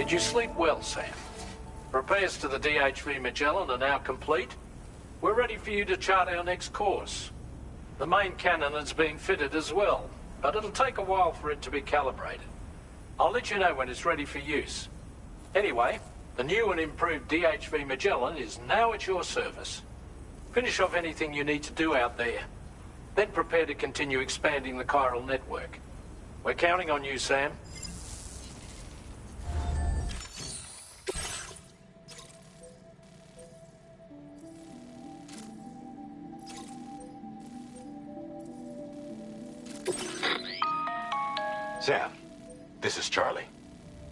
Did you sleep well, Sam? Repairs to the DHV Magellan are now complete. We're ready for you to chart our next course. The main cannon is being fitted as well, but it'll take a while for it to be calibrated. I'll let you know when it's ready for use. Anyway, the new and improved DHV Magellan is now at your service. Finish off anything you need to do out there. Then prepare to continue expanding the chiral network. We're counting on you, Sam. Sam, this is Charlie.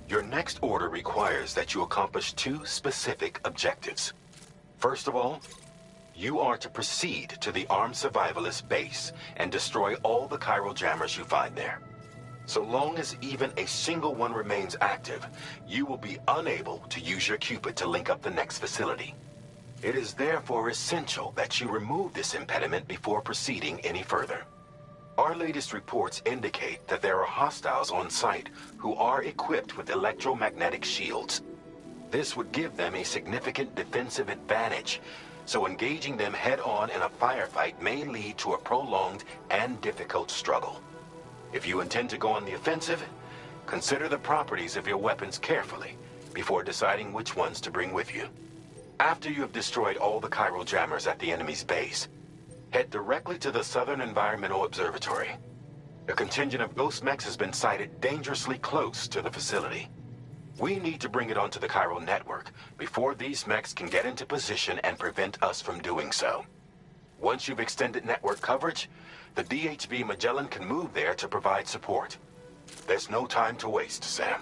Your next order requires that you accomplish two specific objectives. First of all, you are to proceed to the armed survivalist base and destroy all the chiral jammers you find there. So long as even a single one remains active, you will be unable to use your Cupid to link up the next facility. It is therefore essential that you remove this impediment before proceeding any further. Our latest reports indicate that there are hostiles on site who are equipped with electromagnetic shields. This would give them a significant defensive advantage, so engaging them head-on in a firefight may lead to a prolonged and difficult struggle. If you intend to go on the offensive, consider the properties of your weapons carefully before deciding which ones to bring with you. After you have destroyed all the chiral jammers at the enemy's base, head directly to the Southern Environmental Observatory. A contingent of ghost mechs has been sighted dangerously close to the facility. We need to bring it onto the chiral network before these mechs can get into position and prevent us from doing so. Once you've extended network coverage, the DHV Magellan can move there to provide support. There's no time to waste, Sam.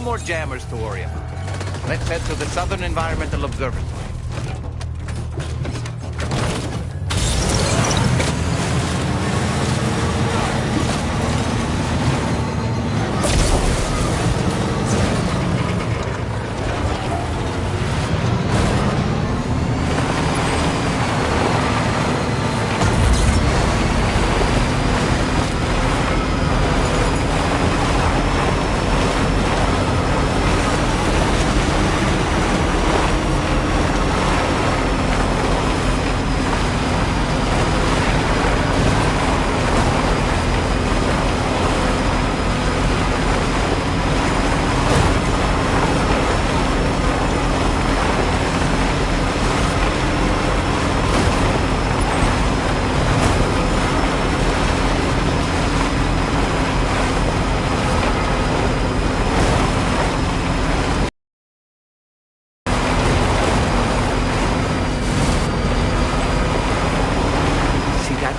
more jammers to worry about. Let's head to the Southern Environmental Observatory.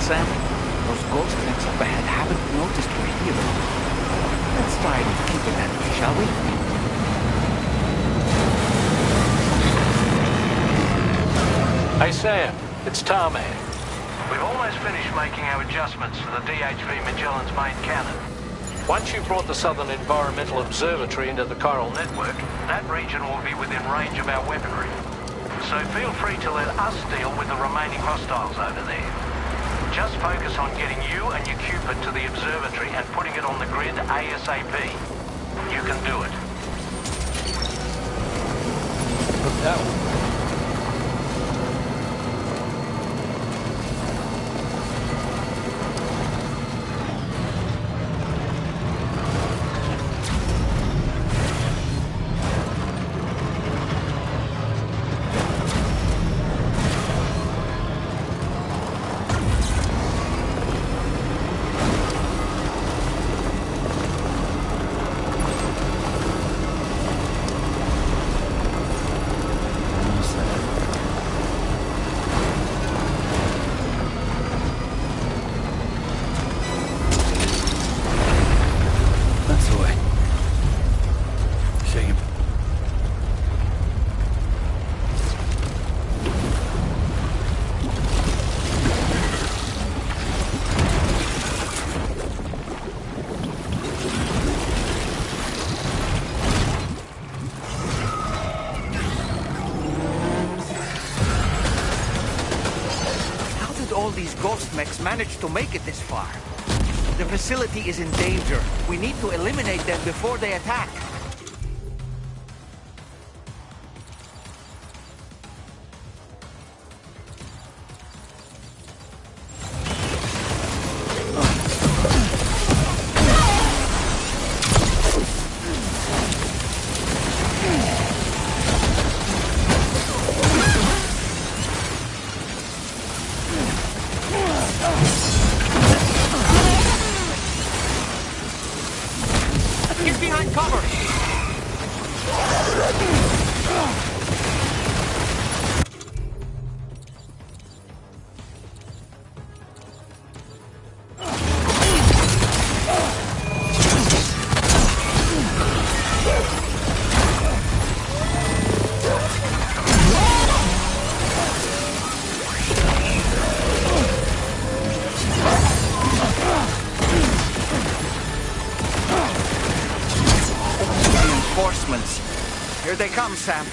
Sam? Those ghost mechs up ahead haven't noticed we're here. Let's try and keep it that way, shall we? Hey Sam, it's Tarman. We've almost finished making our adjustments to the DHV Magellan's main cannon. Once you've brought the Southern Environmental Observatory into the Coral Network, That region will be within range of our weaponry. So feel free to let us deal with the remaining hostiles over there. Just focus on getting you and your Cupid to the observatory and putting it on the grid ASAP. You can do it. All these ghost mechs managed to make it this far. The facility is in danger. We need to eliminate them before they attack. Get behind cover! Reinforcements. Here they come, Sam.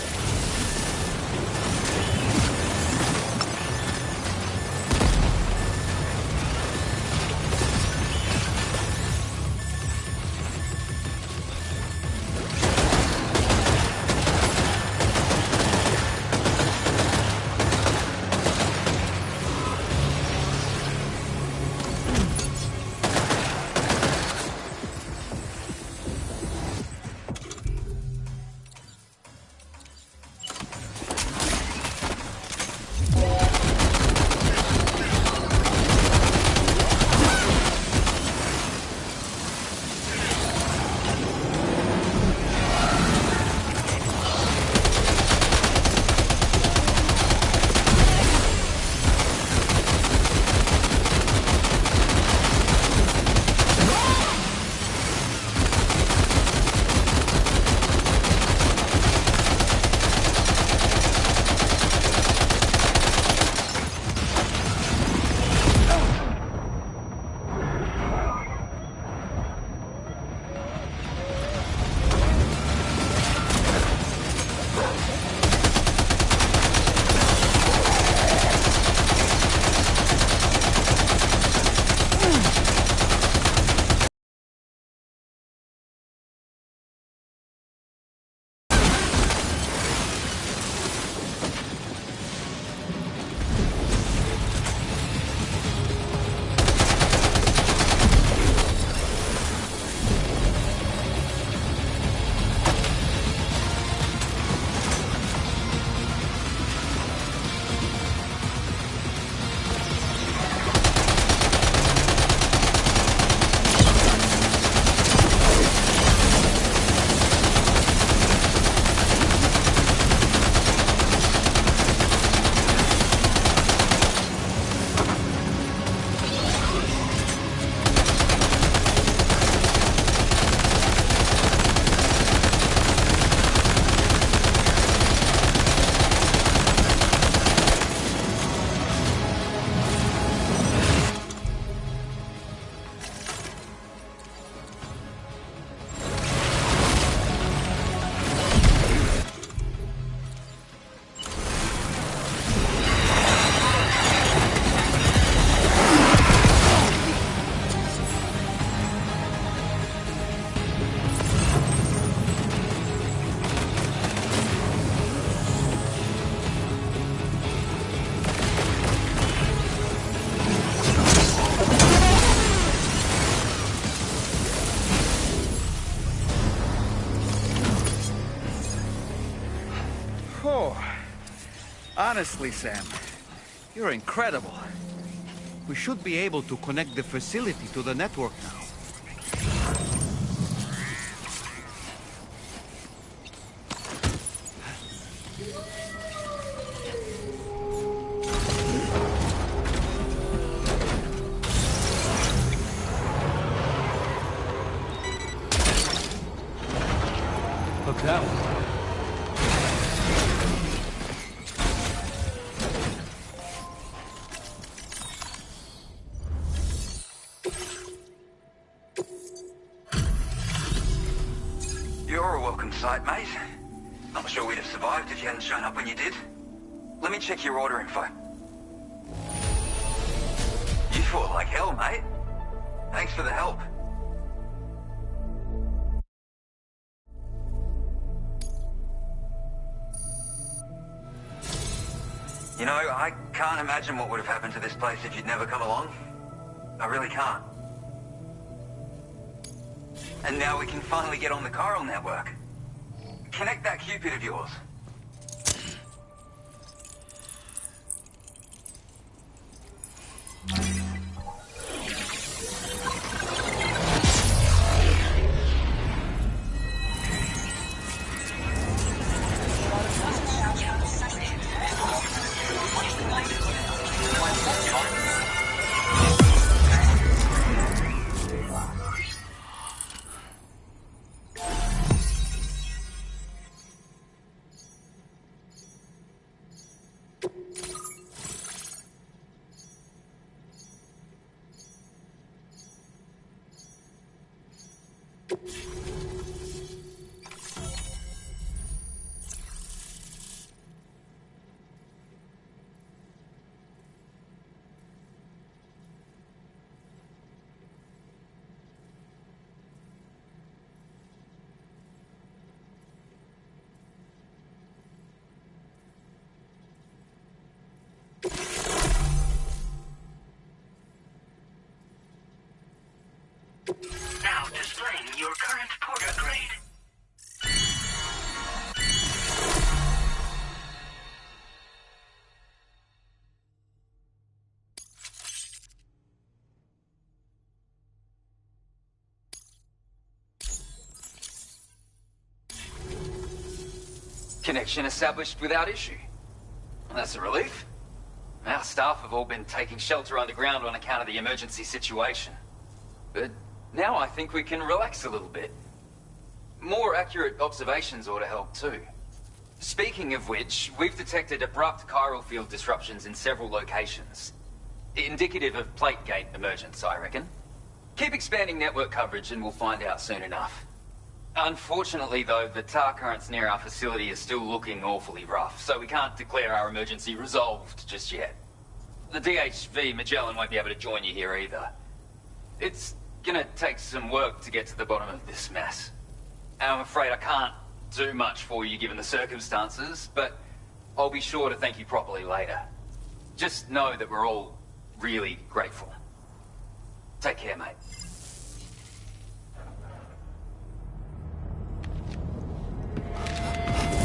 Honestly, Sam, you're incredible. We should be able to connect the facility to the network now. Look that one. You're a welcome sight, mate. Not sure we'd have survived if you hadn't shown up when you did. Let me check your order info. You fought like hell, mate. Thanks for the help. You know, I can't imagine what would have happened to this place if you'd never come along. I really can't. And now we can finally get on the chiral network. Connect that Cupid of yours. Now displaying your current porter grade. Connection established without issue. Well, that's a relief. Our staff have all been taking shelter underground on account of the emergency situation. But now I think we can relax a little bit. More accurate observations ought to help too. Speaking of which, we've detected abrupt chiral field disruptions in several locations. Indicative of plate gate emergence, I reckon. Keep expanding network coverage and we'll find out soon enough. Unfortunately though, the tar currents near our facility are still looking awfully rough, so we can't declare our emergency resolved just yet. The DHV Magellan won't be able to join you here either. It's gonna take some work to get to the bottom of this mess. And I'm afraid I can't do much for you given the circumstances, but I'll be sure to thank you properly later. Just know that we're all really grateful. Take care, mate.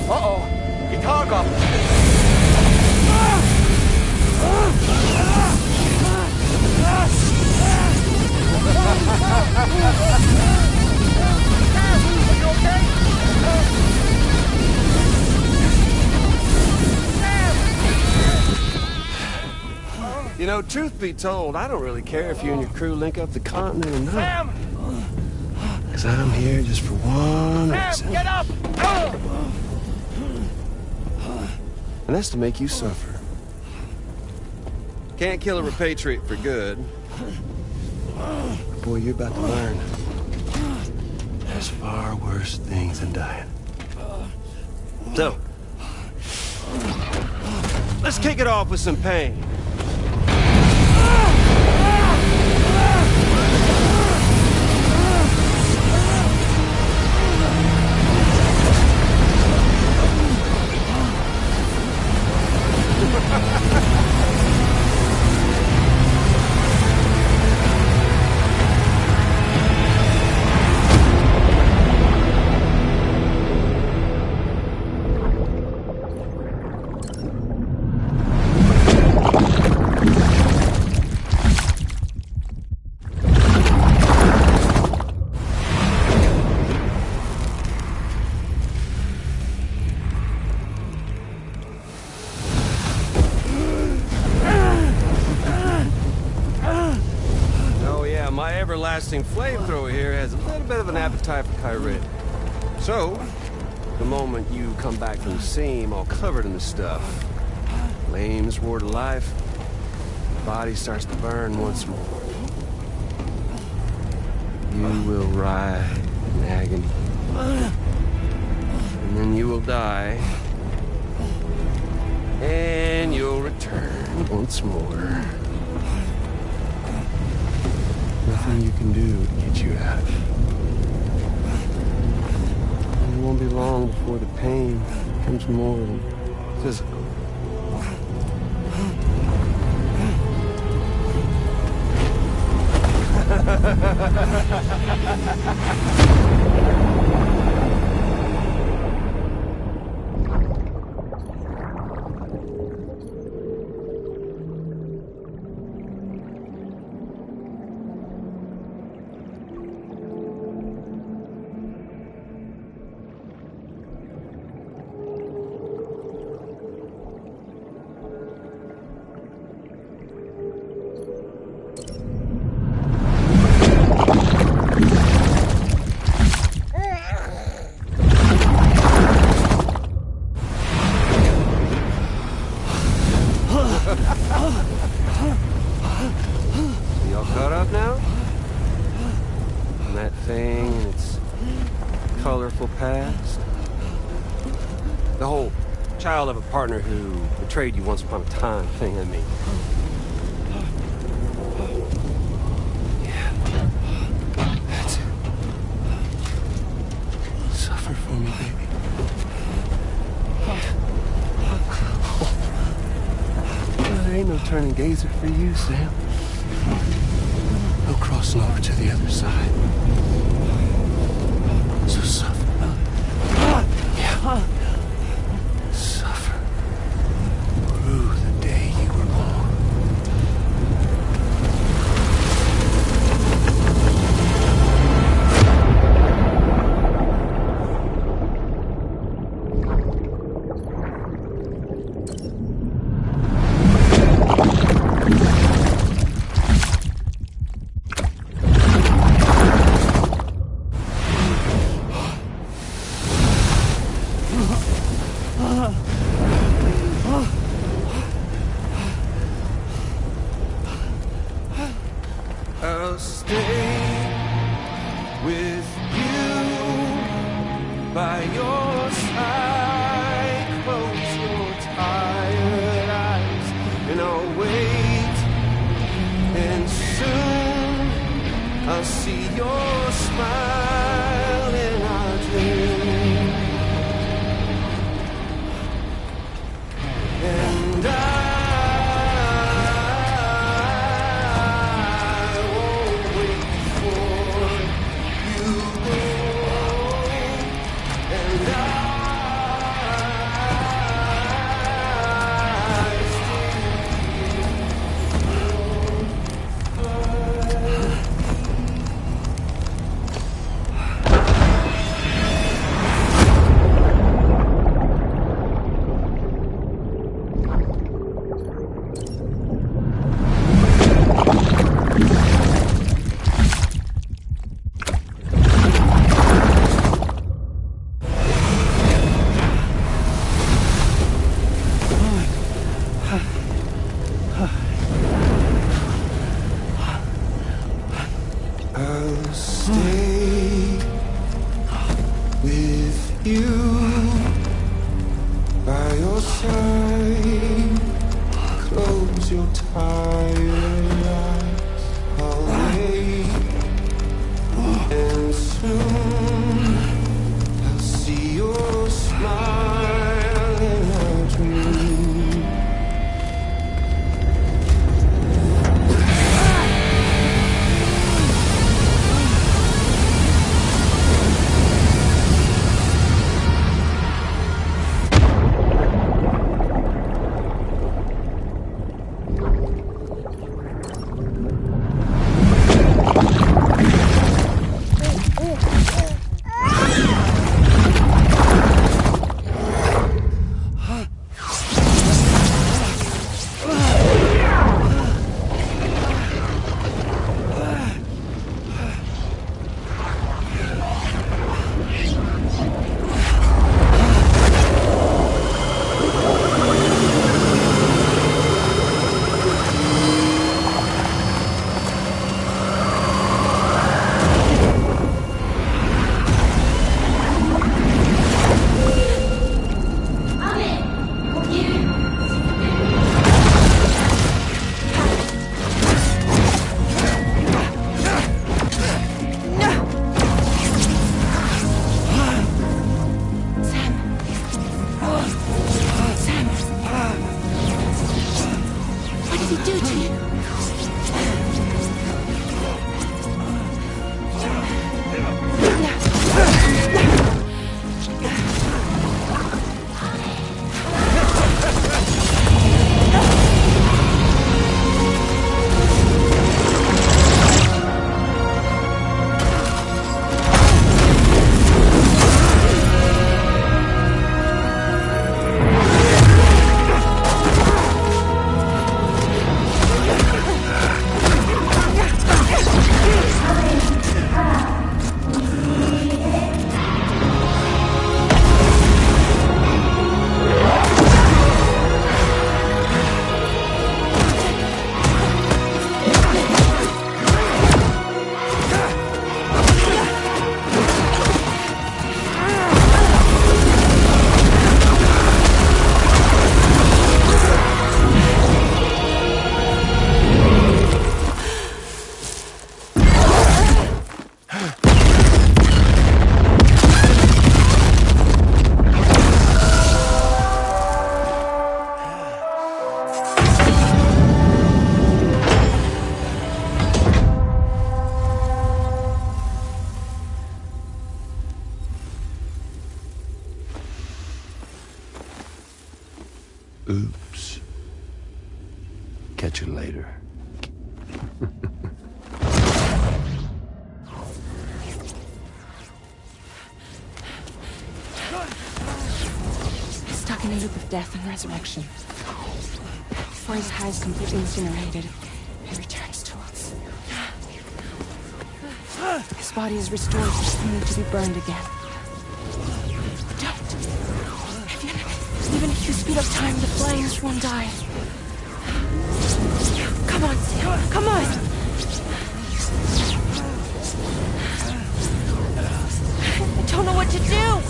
Uh-oh! Guitar goblin! Are you okay? You know, truth be told, I don't really care if you and your crew link up the continent or not. Sam! Because I'm here just for one Sam, reason. get up! And that's to make you suffer. Can't kill a repatriate for good. But boy, you're about to learn. There's far worse things than dying. So, let's kick it off with some pain. blasting flamethrower here has a little bit of an appetite for Kyrie. So, the moment you come back from the scene all covered in the stuff, flames roar to life, the body starts to burn once more. You will writhe in agony. And then you will die. And you'll return once more. Nothing you can do to get you out. And it won't be long before the pain becomes more physical. Y'all caught up now? On that thing and its colorful past? The whole child of a partner who betrayed you once upon a time thing, I mean. Yeah. That's it. Suffer for me, baby. There ain't no turning gazer for you, Sam. No crossing over to the other side. So suffer. Yeah. Suffer. Through the day you were born. I'll stay with you by your side. Close your tired eyes and I'll wait. And soon I'll see your smile in our dream. And I'll stay with you by your side. Close your tired eyes. I'll wait, and soon I'll see your smile in our dream. he do to you? Oops. Catch you later. Stuck in a loop of death and resurrection. Before his high is completely incinerated, he returns to us. His body is restored, just only to be burned again. Don't! Even if you speed up time, the flames won't die. Come on, Sam. Come on! I don't know what to do!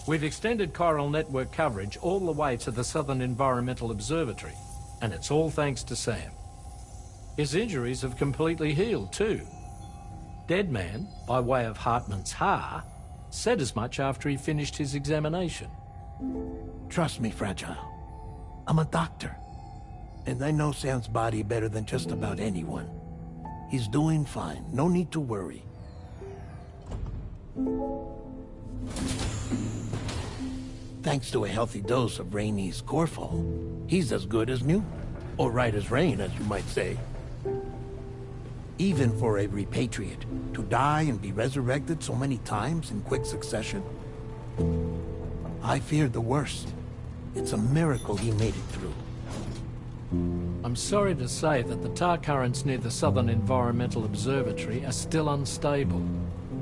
We've extended chiral network coverage all the way to the Southern Environmental Observatory, and it's all thanks to Sam. His injuries have completely healed too. Deadman, by way of Hartman's Ha, said as much after he finished his examination. Trust me, Fragile. I'm a doctor, and I know Sam's body better than just about anyone. He's doing fine. No need to worry. Thanks to a healthy dose of Rainey's Corfol, he's as good as new. Or right as rain, as you might say. Even for a repatriate, to die and be resurrected so many times in quick succession? I feared the worst. It's a miracle he made it through. I'm sorry to say that the tar currents near the Southern Environmental Observatory are still unstable.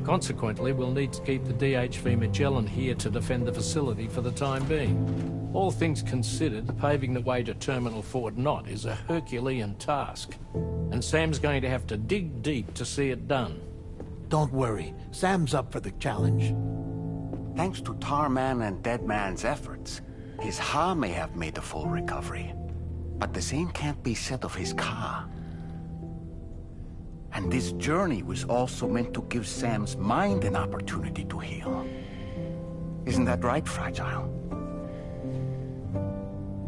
Consequently, we'll need to keep the DHV Magellan here to defend the facility for the time being. All things considered, paving the way to Terminal Fort Knott is a Herculean task, and Sam's going to have to dig deep to see it done. Don't worry, Sam's up for the challenge. Thanks to Tarman and Deadman's efforts, His Ha may have made a full recovery, but the same can't be said of his Ka. And this journey was also meant to give Sam's mind an opportunity to heal. Isn't that right, Fragile?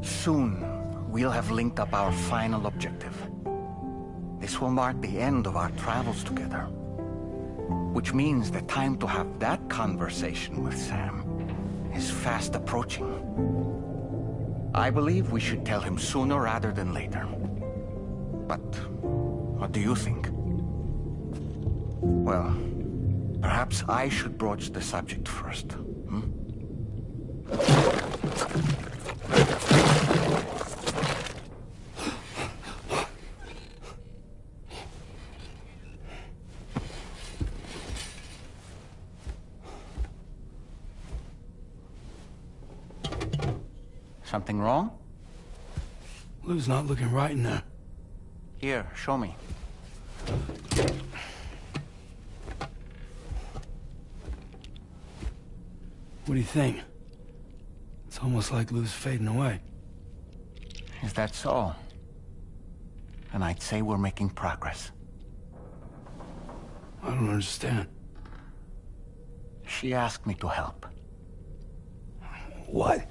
Soon, we'll have linked up our final objective. This will mark the end of our travels together. Which means the time to have that conversation with Sam is fast approaching. I believe we should tell him sooner rather than later. But what do you think? Well, perhaps I should broach the subject first. Something wrong? Lou's not looking right in there. Here, show me. What do you think? It's almost like Lou's fading away. Is that so? And I'd say we're making progress. I don't understand. She asked me to help. What?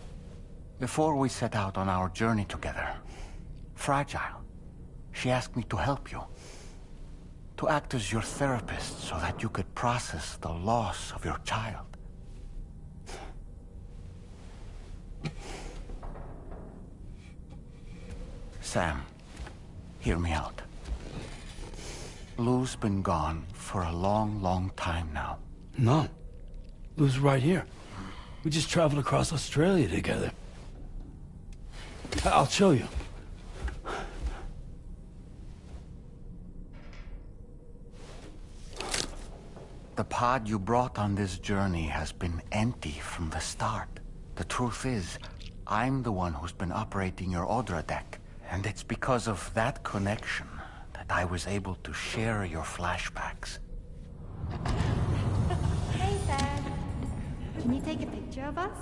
Before we set out on our journey together, Fragile, she asked me to help you. To act as your therapist so that you could process the loss of your child. Sam, hear me out. Lou's been gone for a long, long time now. No. Lou's right here. We just traveled across Australia together. I'll show you. The pod you brought on this journey has been empty from the start. The truth is, I'm the one who's been operating your Odra deck. And it's because of that connection that I was able to share your flashbacks. Hey, Sam. Can you take a picture of us?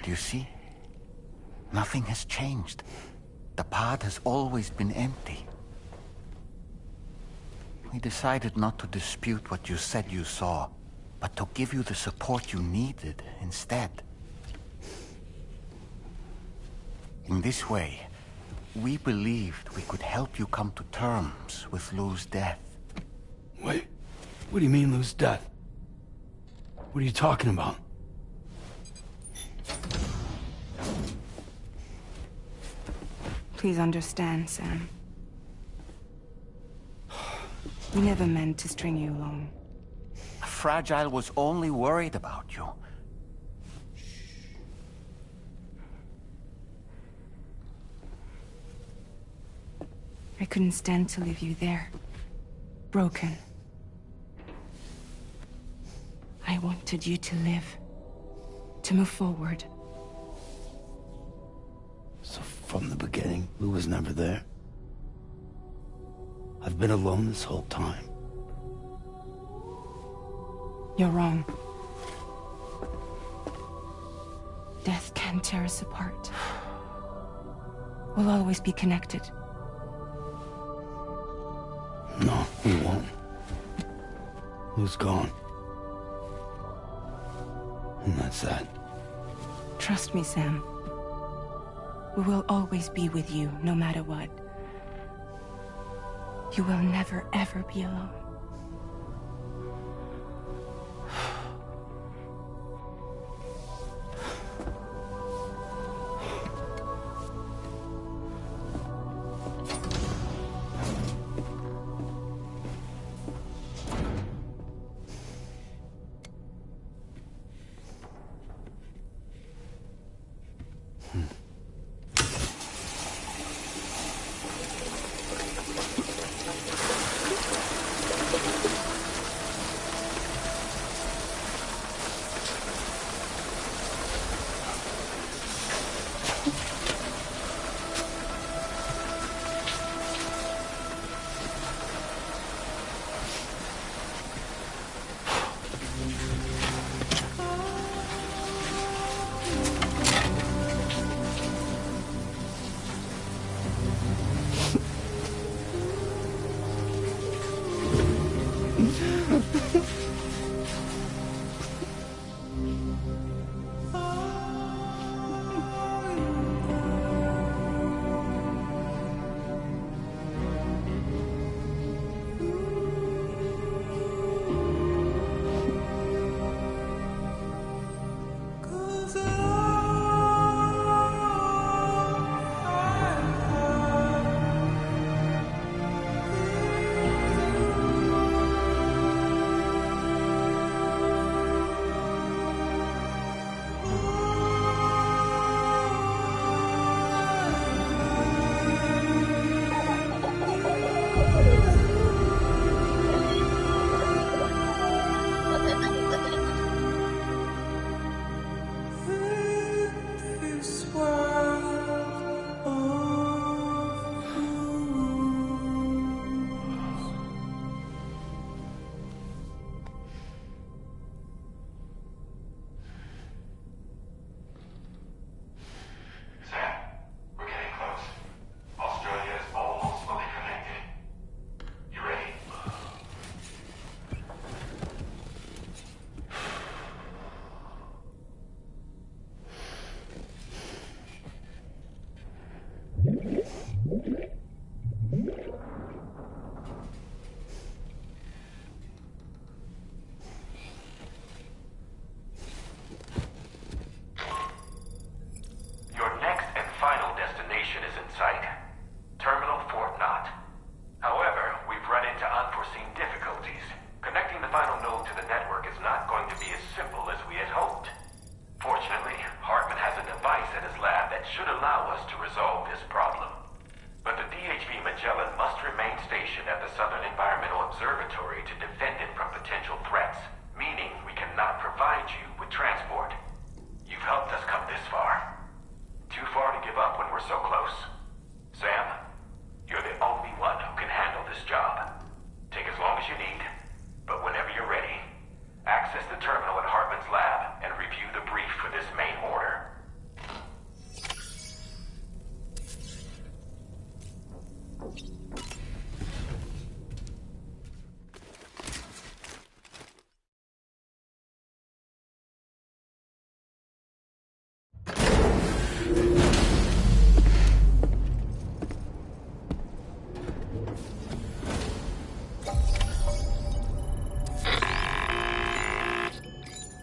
Do you see? Nothing has changed. The pod has always been empty. We decided not to dispute what you said you saw, but to give you the support you needed instead. In this way, we believed we could help you come to terms with Lou's death. Wait, what do you mean Lou's death? What are you talking about? Please understand, Sam. We never meant to string you along. Fragile was only worried about you. I couldn't stand to leave you there. Broken. I wanted you to live. To move forward. So from the beginning, Lou was never there? I've been alone this whole time. You're wrong. Death can tear us apart. We'll always be connected. No, we won't. Lou's gone. And that's that. Trust me, Sam. We will always be with you, no matter what. You will never, ever be alone.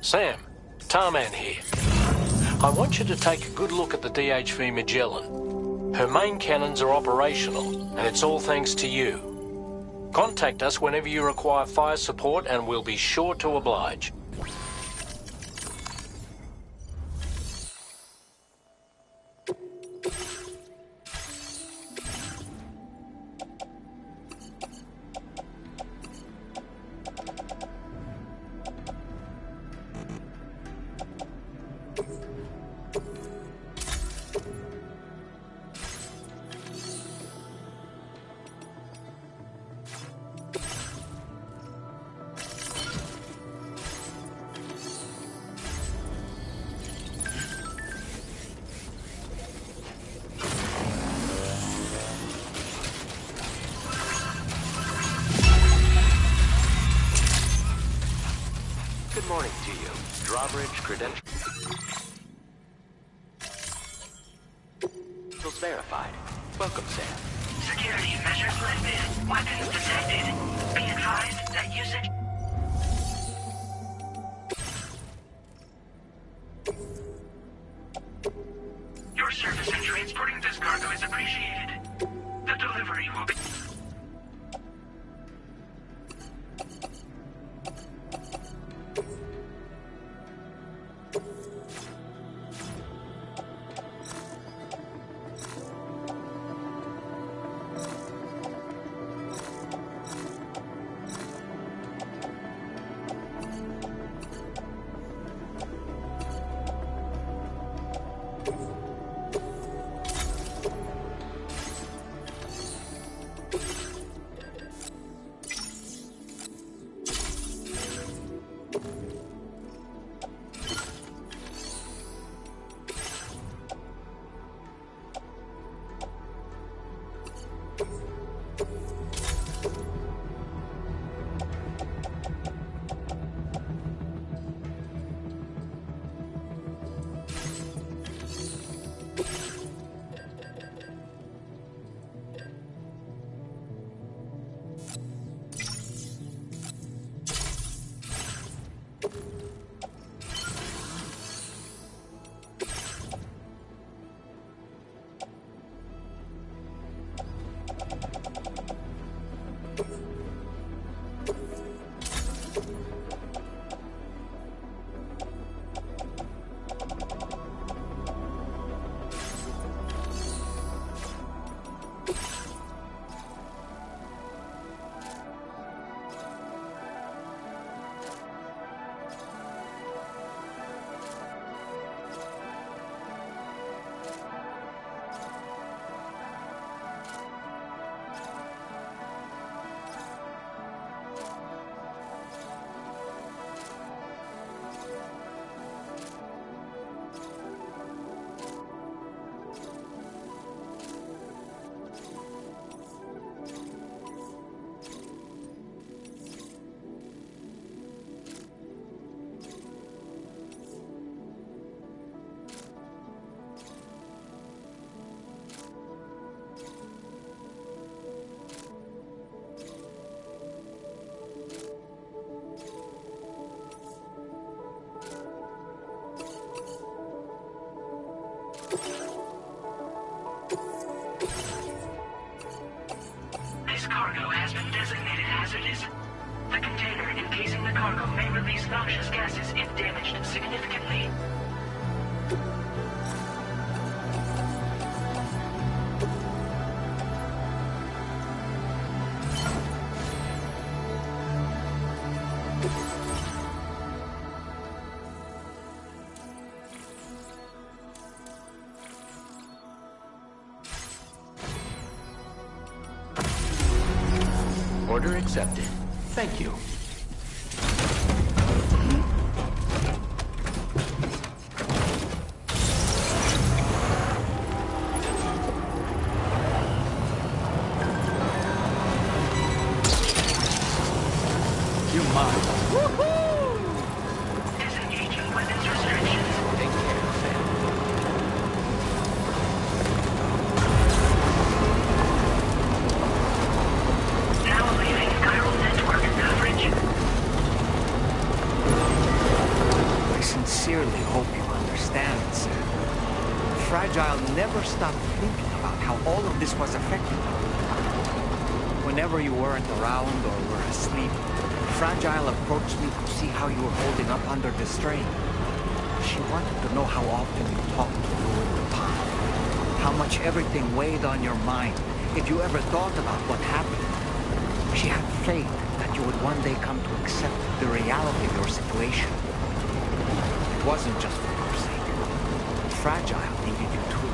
Sam, Tarman here. I want you to take a good look at the DHV Magellan. Her main cannons are operational, and it's all thanks to you. Contact us whenever you require fire support, and we'll be sure to oblige. Good morning to you. Drawbridge credentials verified. Welcome, Sam. Security measures lifted. Weapons detected. Be advised that usage... Your service in transporting this cargo is appreciated. The delivery will be... cargo has been designated hazardous. The container encasing the cargo may release noxious gases if damaged significantly. Order accepted. Thank you. You're mine. Disengaging weapons restrictions. Take care, Sam. Now leaving chiral network coverage. I sincerely hope you understand, sir. Fragile never stopped thinking about how all of this was affecting you. Whenever you weren't around or were asleep, Fragile approached me to see how you were holding up under the strain. She wanted to know how often you talked to her in the pond, how much everything weighed on your mind, if you ever thought about what happened. She had faith that you would one day come to accept the reality of your situation. It wasn't just for your sake. Fragile needed you too.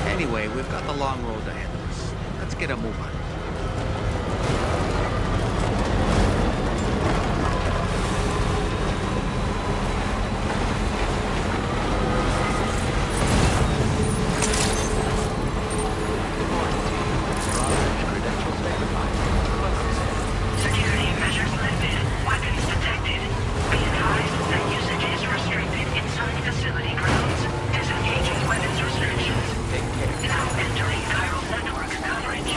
Anyway, we've got the long road ahead of us. Let's get a move on. Security measures lifted. Weapons detected. Be advised that usage is restricted inside facility grounds. Disengaging weapons restrictions. Now entering chiral network coverage.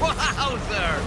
Wowzer!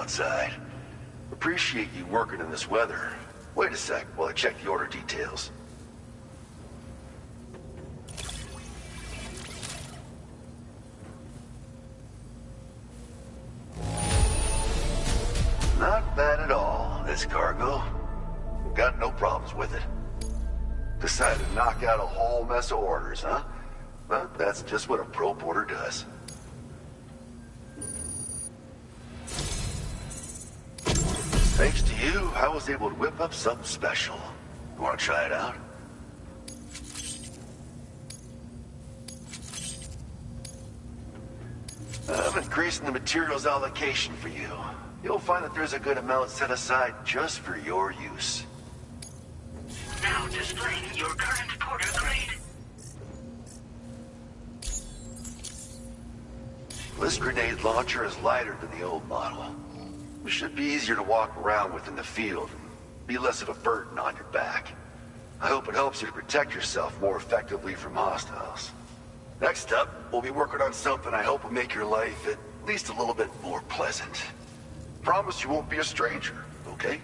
outside. Appreciate you working in this weather. Wait a sec while I check the order details. Not bad at all, this cargo. Got no problems with it. Decided to knock out a whole mess of orders, huh? Well, that's just what a pro porter does. Thanks to you, I was able to whip up something special. You want to try it out? I'm increasing the materials allocation for you. You'll find that there's a good amount set aside just for your use. Now displaying your current porter grade. This grenade launcher is lighter than the old model. It should be easier to walk around with in the field and be less of a burden on your back. I hope it helps you to protect yourself more effectively from hostiles. Next up, we'll be working on something I hope will make your life at least a little bit more pleasant. Promise you won't be a stranger, okay?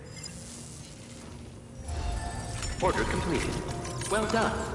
Order completed. Well done.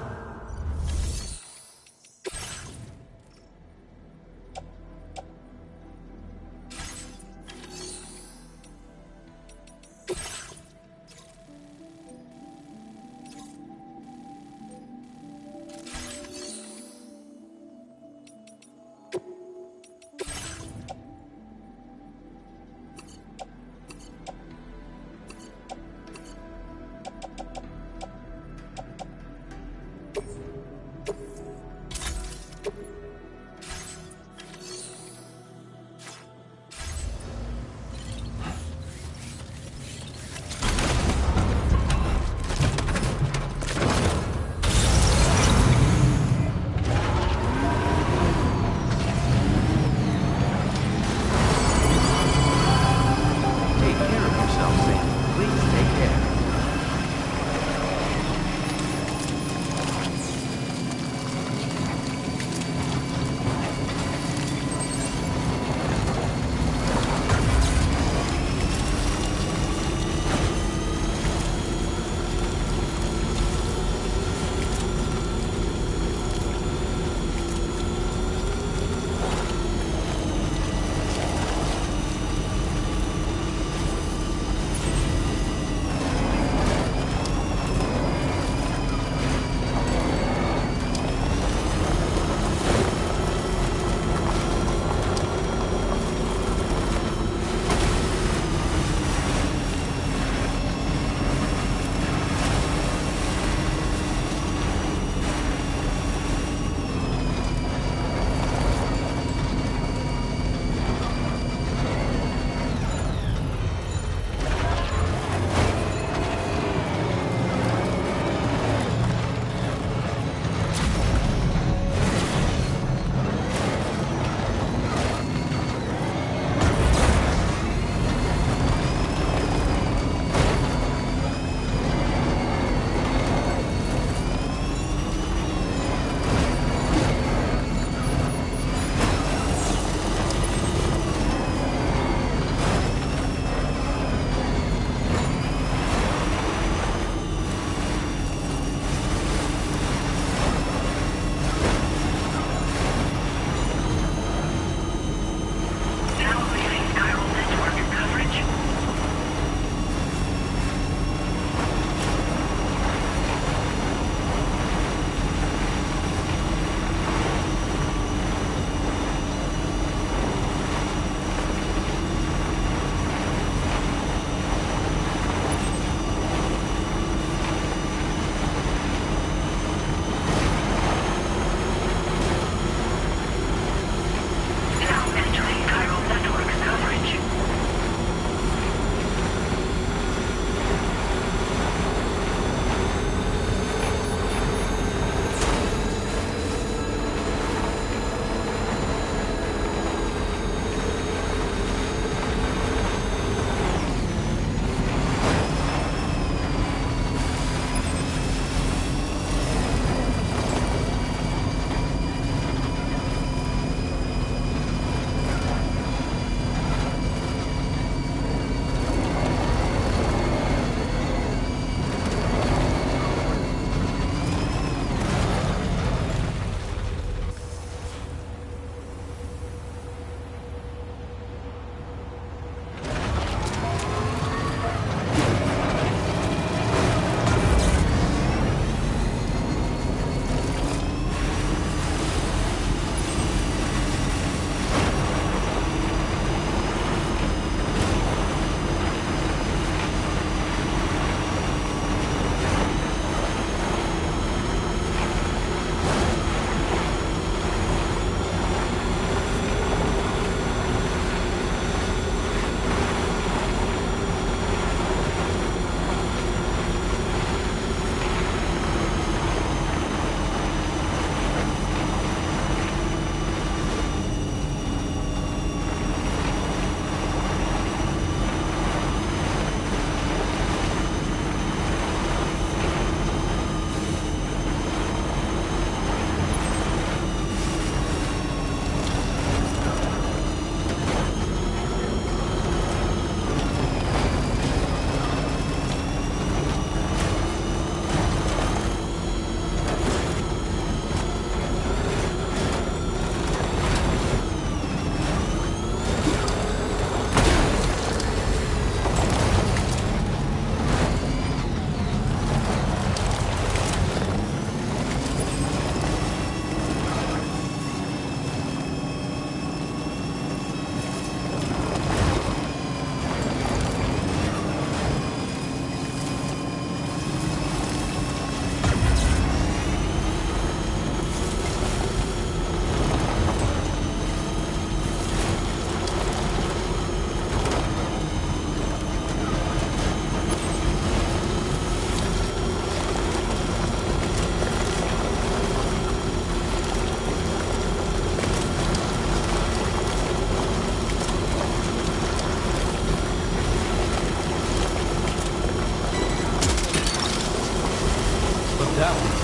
that one.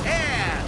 Yeah!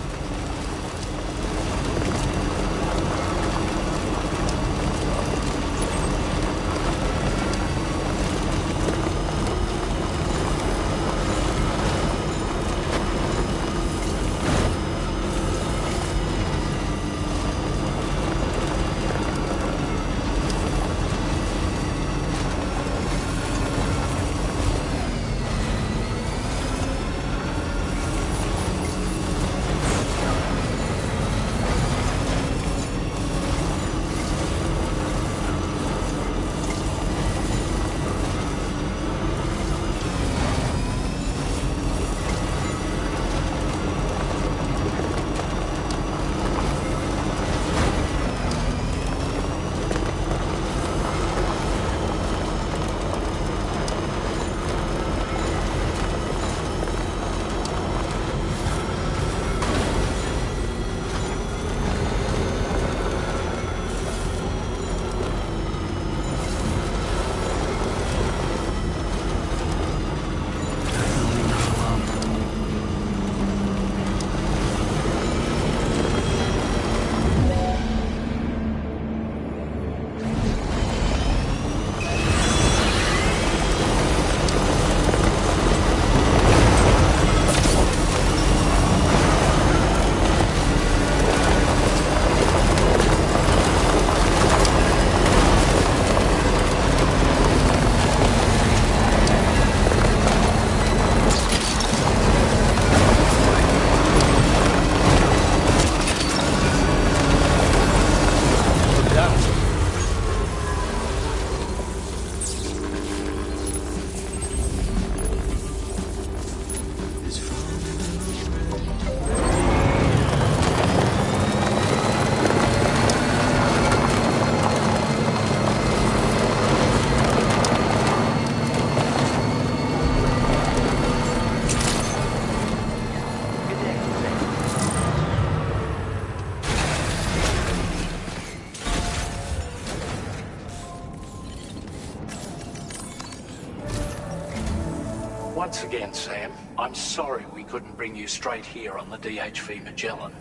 Once again, Sam, I'm sorry we couldn't bring you straight here on the DHV Magellan.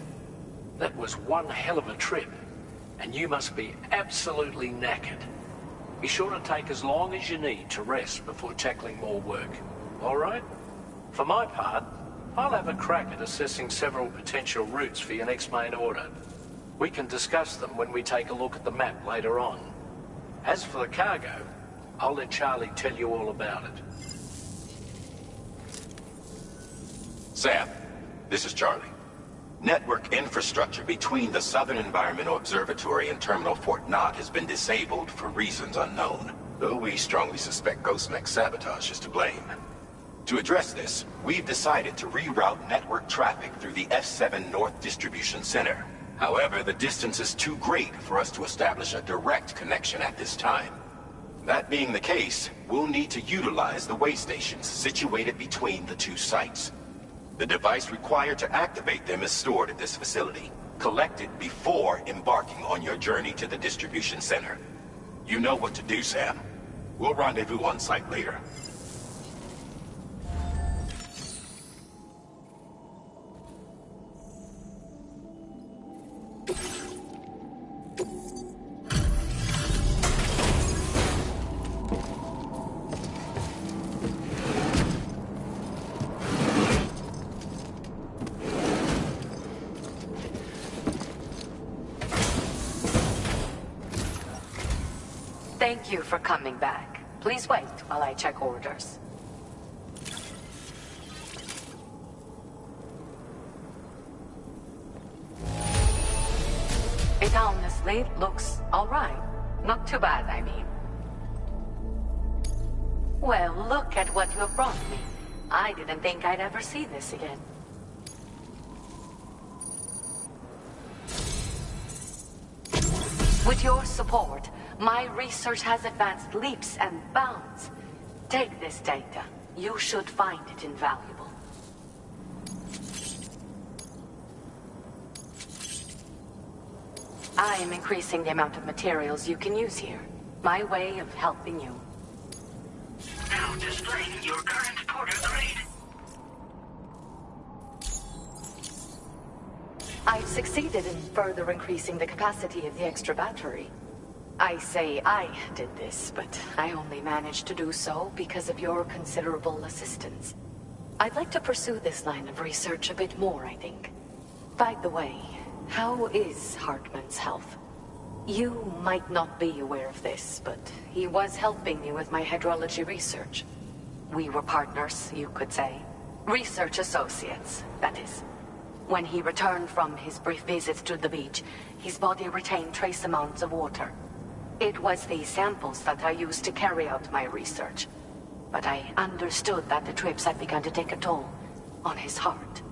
That was one hell of a trip, and you must be absolutely knackered. Be sure to take as long as you need to rest before tackling more work, all right? For my part, I'll have a crack at assessing several potential routes for your next main order. We can discuss them when we take a look at the map later on. As for the cargo, I'll let Charlie tell you all about it. Sam, this is Charlie. Network infrastructure between the Southern Environmental Observatory and Terminal Fort Knott has been disabled for reasons unknown, though we strongly suspect Ghostmech's sabotage is to blame. To address this, we've decided to reroute network traffic through the F7 North Distribution Center. However, the distance is too great for us to establish a direct connection at this time. That being the case, we'll need to utilize the way stations situated between the two sites. The device required to activate them is stored at this facility. Collect it before embarking on your journey to the distribution center. You know what to do, Sam. We'll rendezvous on site later. Thank you for coming back. Please wait while I check orders. It honestly looks all right. Not too bad, I mean. Well, look at what you have brought me. I didn't think I'd ever see this again. With your support, my research has advanced leaps and bounds. Take this data. You should find it invaluable. I am increasing the amount of materials you can use here. My way of helping you. Now displaying your current porter grade. I've succeeded in further increasing the capacity of the extra battery. I say I did this, but I only managed to do so because of your considerable assistance. I'd like to pursue this line of research a bit more, I think. By the way, how is Hartman's health? You might not be aware of this, but he was helping me with my hydrology research. We were partners, you could say. Research associates, that is. When he returned from his brief visits to the beach, his body retained trace amounts of water. It was these samples that I used to carry out my research. But I understood that the trips had begun to take a toll on his heart.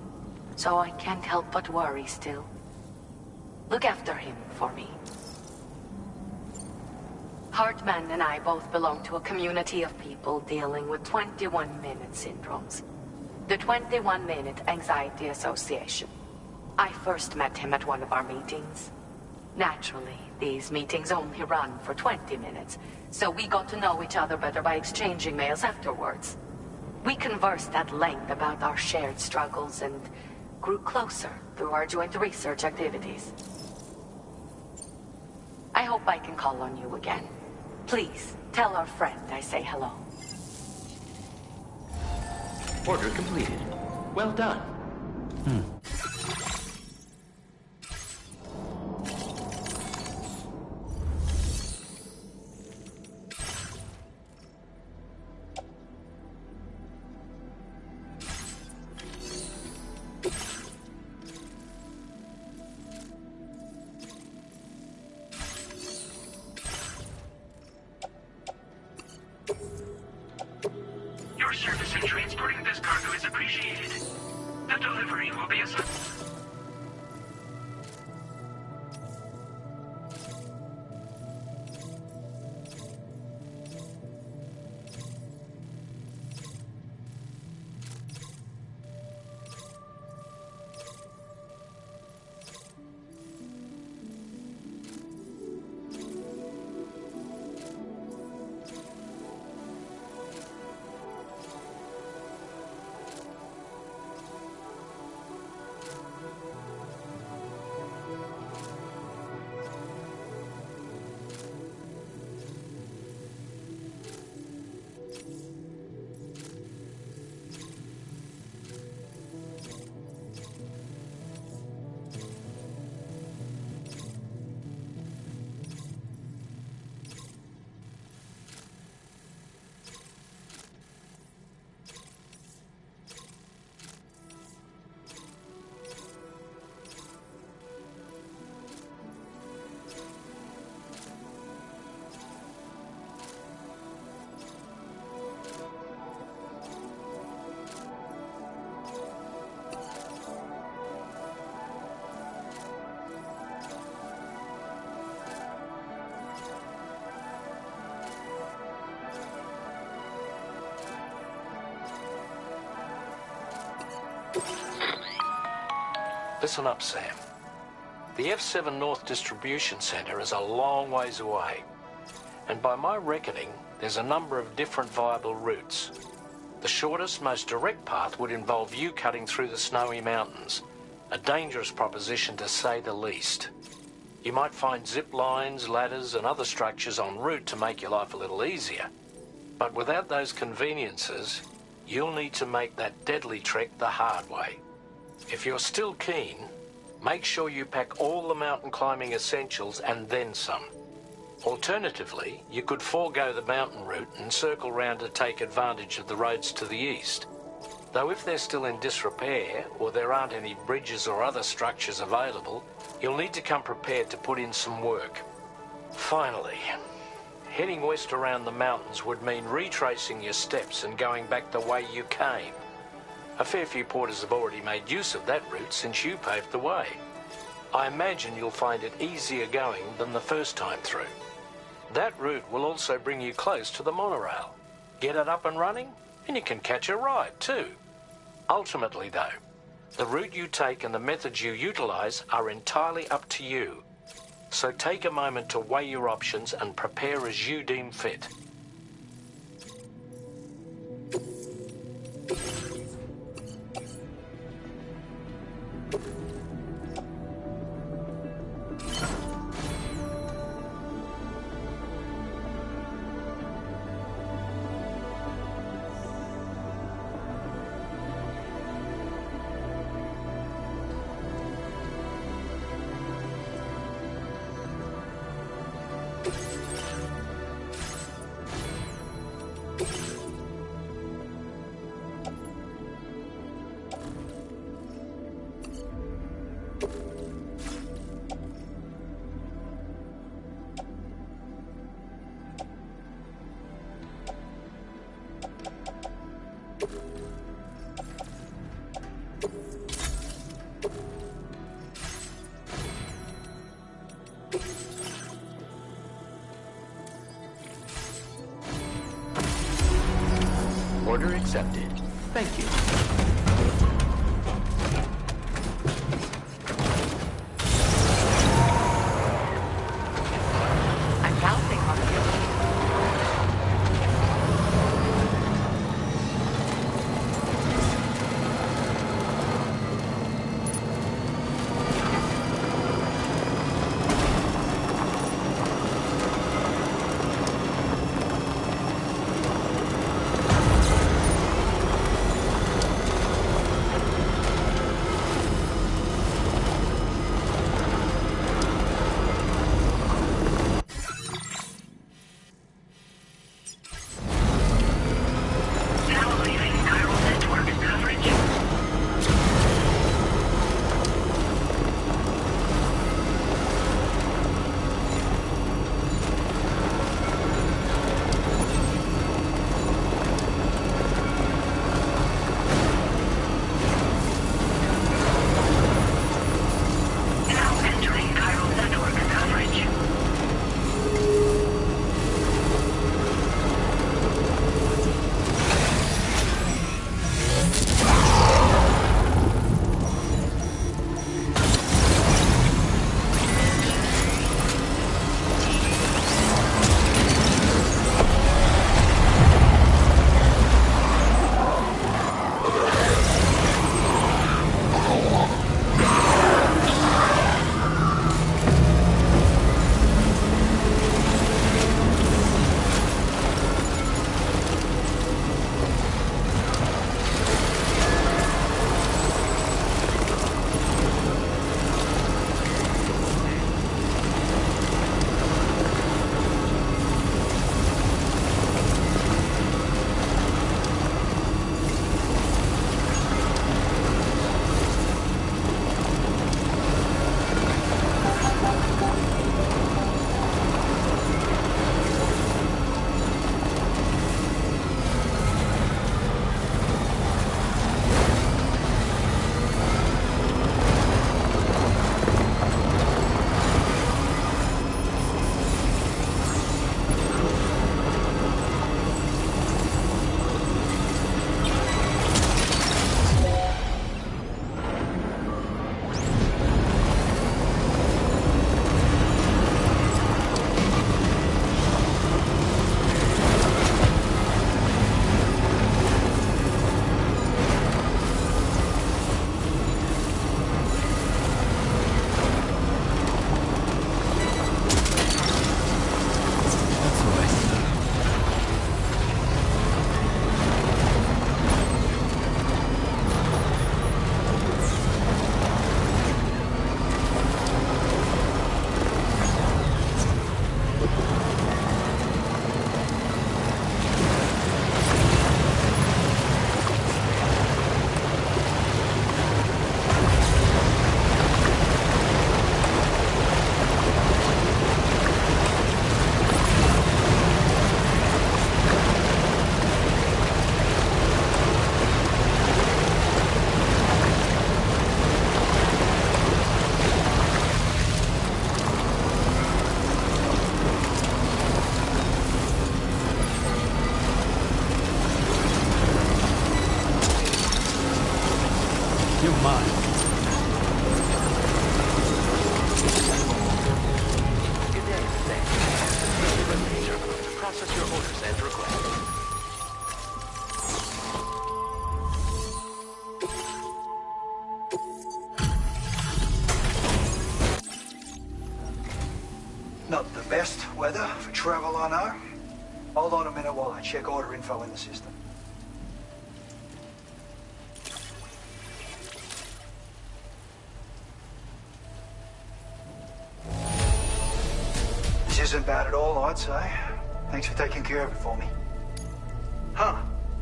So I can't help but worry still. Look after him for me. Hartman and I both belong to a community of people dealing with 21-minute syndromes. The 21-Minute Anxiety Association. I first met him at one of our meetings. Naturally, these meetings only run for 20 minutes, so we got to know each other better by exchanging mails afterwards. We conversed at length about our shared struggles and grew closer through our joint research activities. I hope I can call on you again. Please, tell our friend I say hello. Order completed. Well done. Your service in transporting this cargo is appreciated. The delivery will be assigned. Listen up, Sam. The F7 North Distribution Center is a long ways away. And by my reckoning, there's a number of different viable routes. The shortest, most direct path would involve you cutting through the snowy mountains. A dangerous proposition to say the least. You might find zip lines, ladders and other structures en route to make your life a little easier. But without those conveniences, you'll need to make that deadly trek the hard way. If you're still keen, make sure you pack all the mountain climbing essentials and then some. Alternatively, you could forego the mountain route and circle round to take advantage of the roads to the east. Though if they're still in disrepair, or there aren't any bridges or other structures available, you'll need to come prepared to put in some work. Finally, heading west around the mountains would mean retracing your steps and going back the way you came. A fair few porters have already made use of that route since you paved the way. I imagine you'll find it easier going than the first time through. That route will also bring you close to the monorail. Get it up and running, and you can catch a ride too. Ultimately though, the route you take and the methods you utilize are entirely up to you. So take a moment to weigh your options and prepare as you deem fit. Order accepted. Thank you. I'm counting on you. You're mine. Good day, Sam. The revenue terminal to process your orders as requested. Not the best weather for travel, I know. Hold on a minute while I check order info in the system. This isn't bad at all, I'd say. Thanks for taking care of it for me. Huh.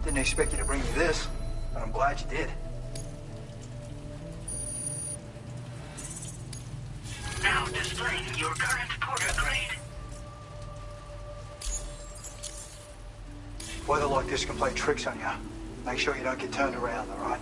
Didn't expect you to bring me this, but I'm glad you did. Displaying your current porter grade. Weather like this can play tricks on you. Make sure you don't get turned around, all right?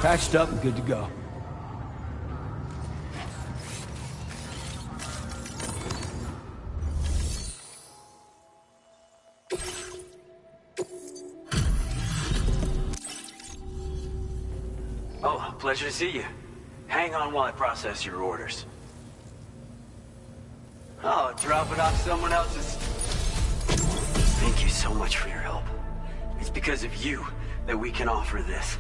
Patched up and good to go. Oh, pleasure to see you. Hang on while I process your orders. Oh, dropping off someone else's... Thank you so much for your help. It's because of you that we can offer this.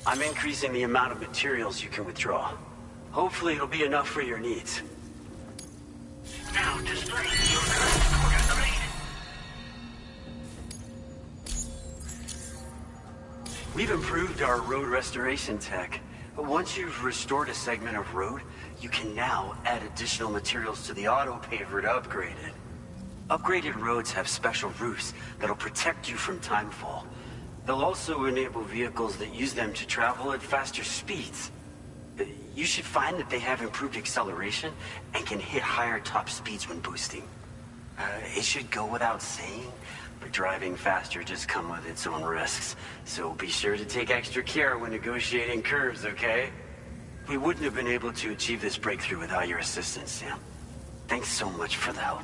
I'm increasing the amount of materials you can withdraw. Hopefully it'll be enough for your needs. Now display your current order grade. We've improved our road restoration tech. But once you've restored a segment of road, you can now add additional materials to the auto paver to upgrade it. Upgraded roads have special roofs that'll protect you from timefall. They'll also enable vehicles that use them to travel at faster speeds. You should find that they have improved acceleration and can hit higher top speeds when boosting. It should go without saying, but driving faster just comes with its own risks. So be sure to take extra care when negotiating curves, okay? We wouldn't have been able to achieve this breakthrough without your assistance, Sam. Thanks so much for the help.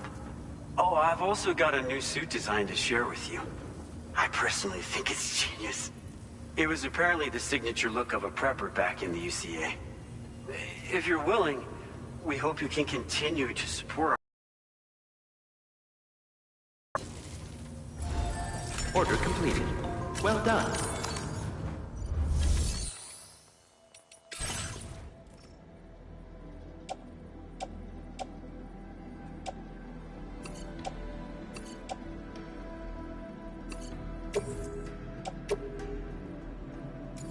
Oh, I've also got a new suit designed to share with you. I personally think it's genius. It was apparently the signature look of a prepper back in the UCA. If you're willing, we hope you can continue to support our... Order completed. Well done.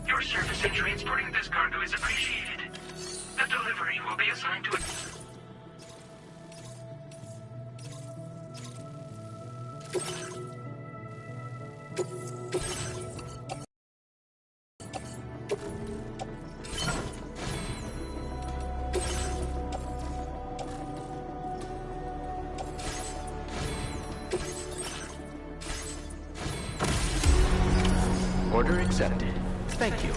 Your service in transporting this cargo is appreciated. The delivery will be assigned to it. Order accepted. Thank you.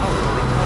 Power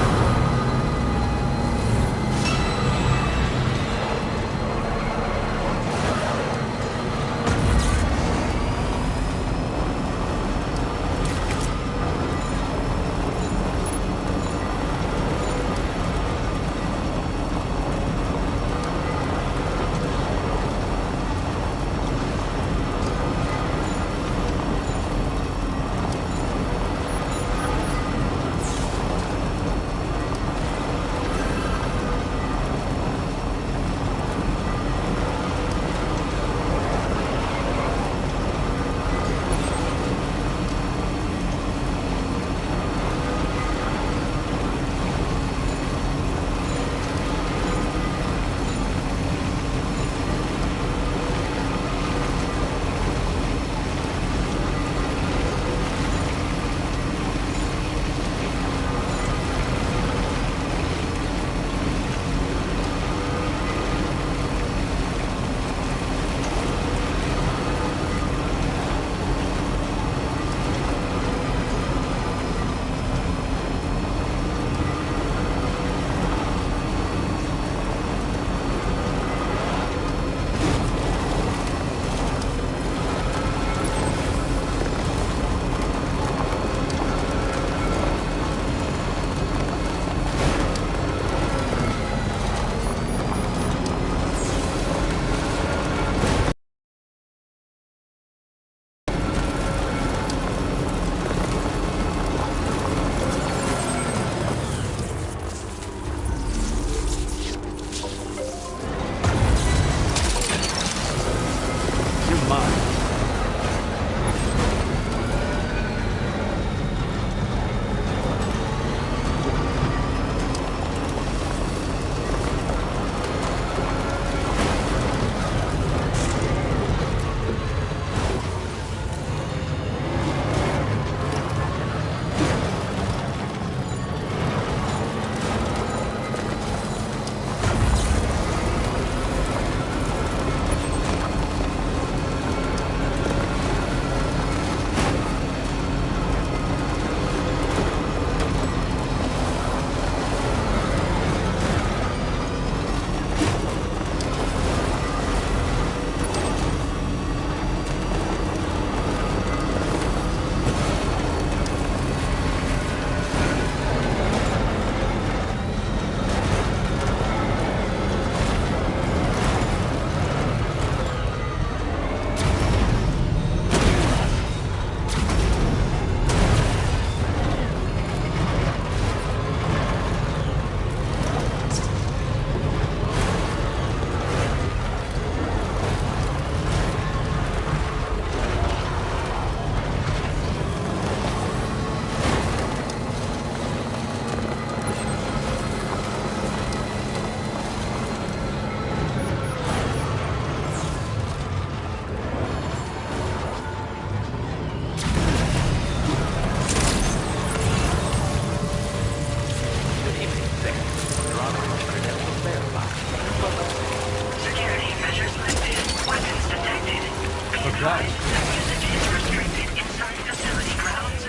guys. Usage is restricted inside facility grounds.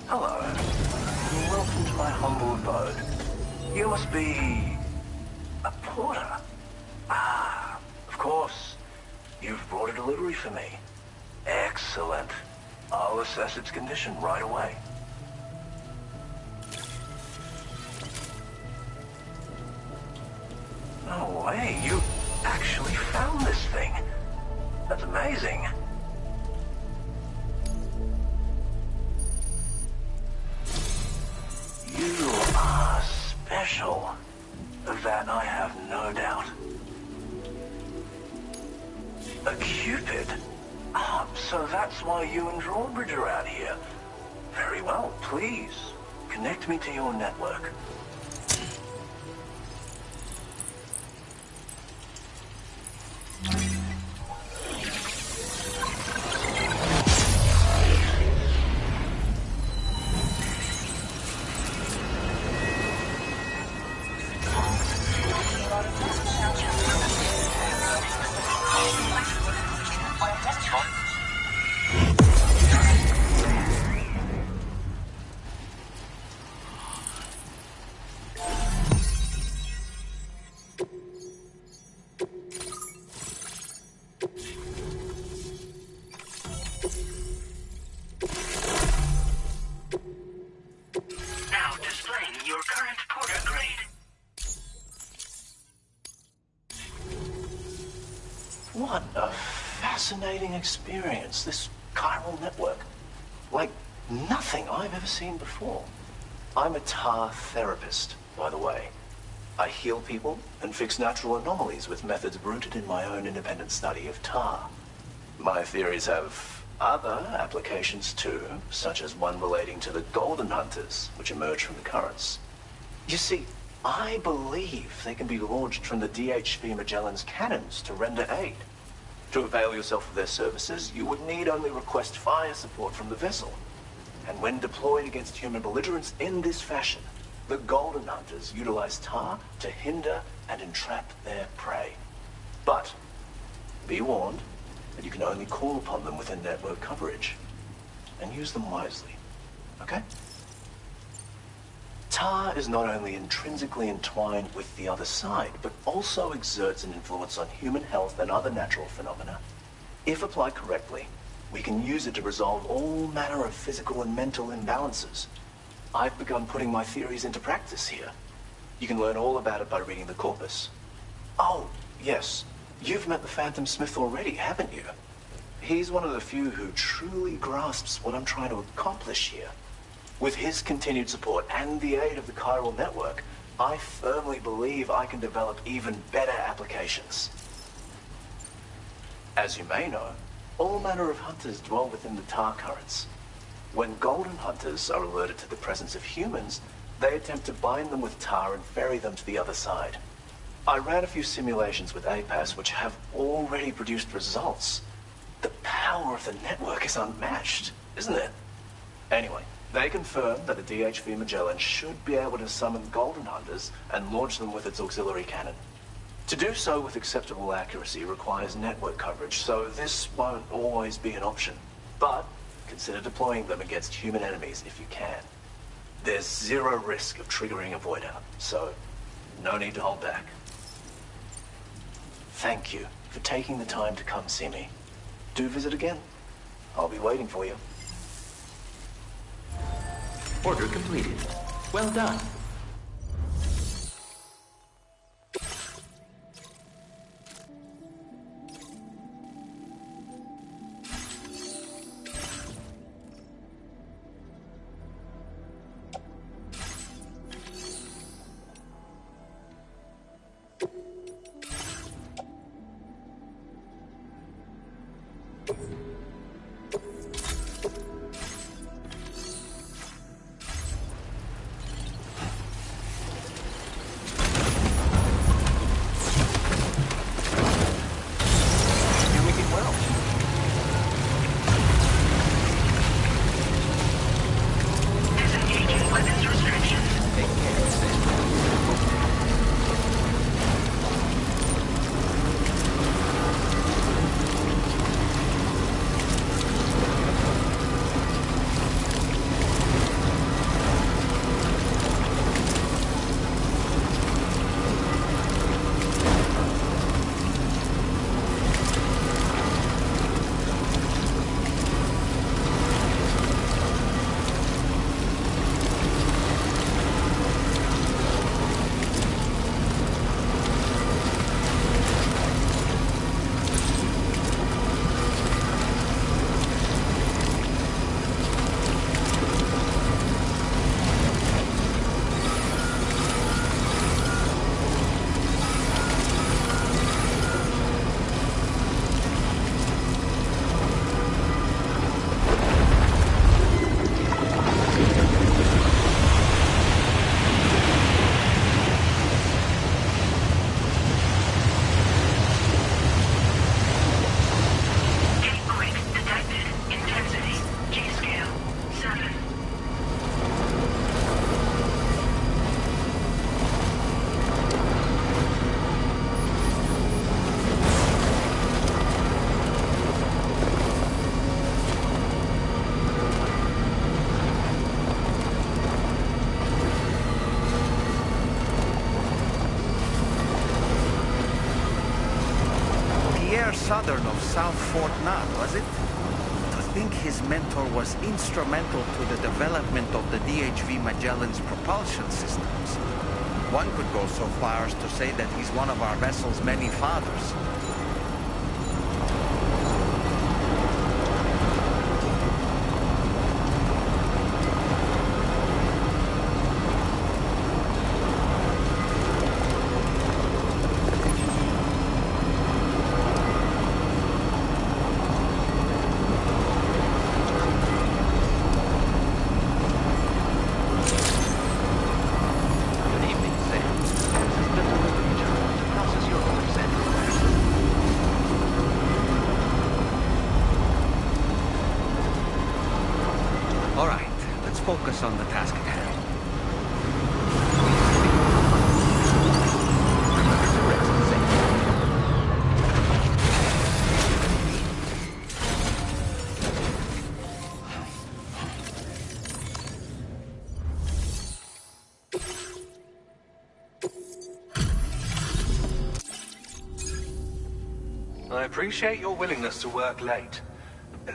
Hello. Welcome to my humble abode. You must be... a porter. Ah, of course. You've brought a delivery for me. Excellent. I'll assess its condition right away. No way, you actually found this thing. That's amazing. You are special. Of that I have no doubt. A Cupid? Ah, so that's why you and Drawbridge are out here. Very well, please. Connect me to your network. Now displaying your current porter grade. What a fascinating experience, this chiral network. Like nothing I've ever seen before. I'm a tar therapist, by the way. I heal people and fix natural anomalies with methods rooted in my own independent study of tar. My theories have other applications too, such as one relating to the golden hunters, which emerge from the currents. You see, I believe they can be launched from the DHV Magellan's cannons to render aid. To avail yourself of their services, you would need only request fire support from the vessel. And when deployed against human belligerents in this fashion, the golden hunters utilize tar to hinder and entrap their prey. But be warned that you can only call upon them within network coverage. And use them wisely, okay? Tar is not only intrinsically entwined with the other side, but also exerts an influence on human health and other natural phenomena. If applied correctly, we can use it to resolve all manner of physical and mental imbalances. I've begun putting my theories into practice here. You can learn all about it by reading the corpus. Oh, yes. You've met the Phantom Smith already, haven't you? He's one of the few who truly grasps what I'm trying to accomplish here. With his continued support and the aid of the chiral network, I firmly believe I can develop even better applications. As you may know, all manner of hunters dwell within the tar currents. When golden hunters are alerted to the presence of humans, they attempt to bind them with tar and ferry them to the other side. I ran a few simulations with APAS which have already produced results. The power of the network is unmatched, isn't it? Anyway, they confirm that the DHV Magellan should be able to summon golden hunters and launch them with its auxiliary cannon. To do so with acceptable accuracy requires network coverage, so this won't always be an option. But consider deploying them against human enemies if you can. There's zero risk of triggering a void out, so no need to hold back. Thank you for taking the time to come see me. Do visit again. I'll be waiting for you. Order completed. Well done. southern of South Fort Knott, was it? To think his mentor was instrumental to the development of the DHV Magellan's propulsion systems. One could go so far as to say that he's one of our vessel's many fathers. Focus on the task at hand. I appreciate your willingness to work late.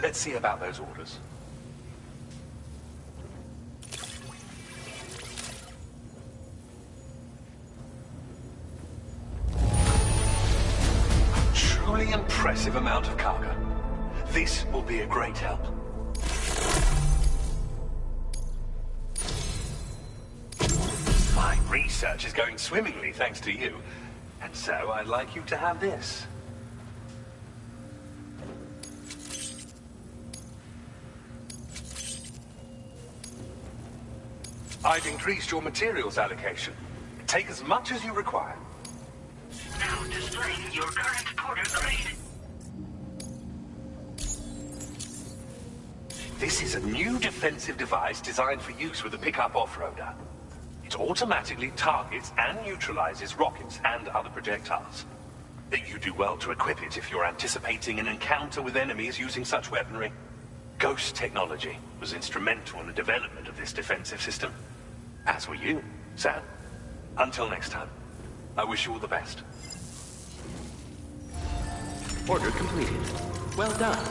Let's see about those orders. Impressive amount of cargo. This will be a great help. My research is going swimmingly thanks to you, and so I'd like you to have this. I've increased your materials allocation. Take as much as you require. Now displaying your current porter grade. This is a new defensive device designed for use with a pickup off-roader. It automatically targets and neutralizes rockets and other projectiles. You do well to equip it if you're anticipating an encounter with enemies using such weaponry. Ghost technology was instrumental in the development of this defensive system. As were you, Sam. Until next time, I wish you all the best. Order completed. Well done.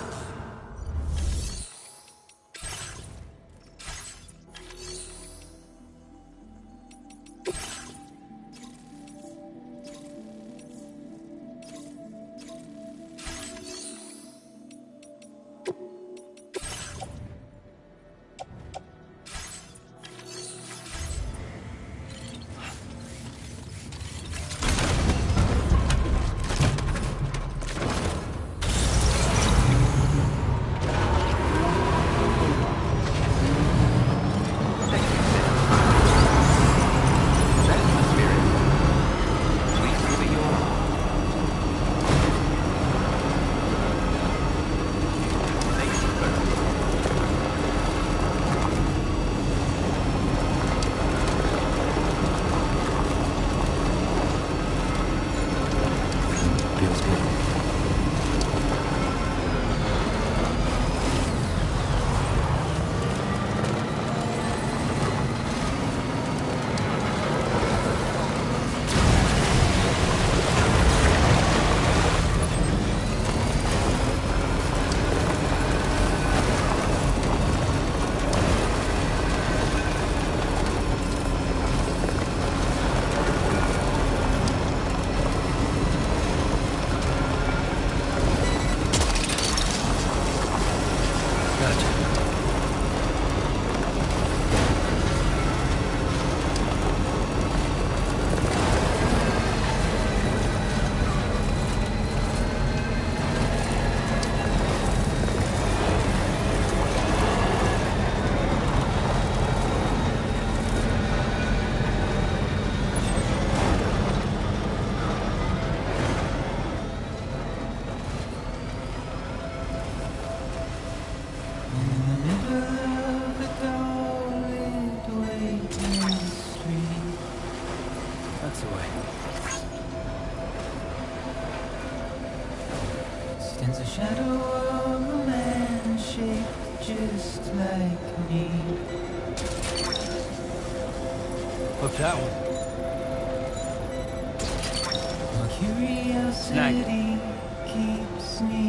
Stands a shadow of a man shaped just like me. What's that one? My curiosity keeps me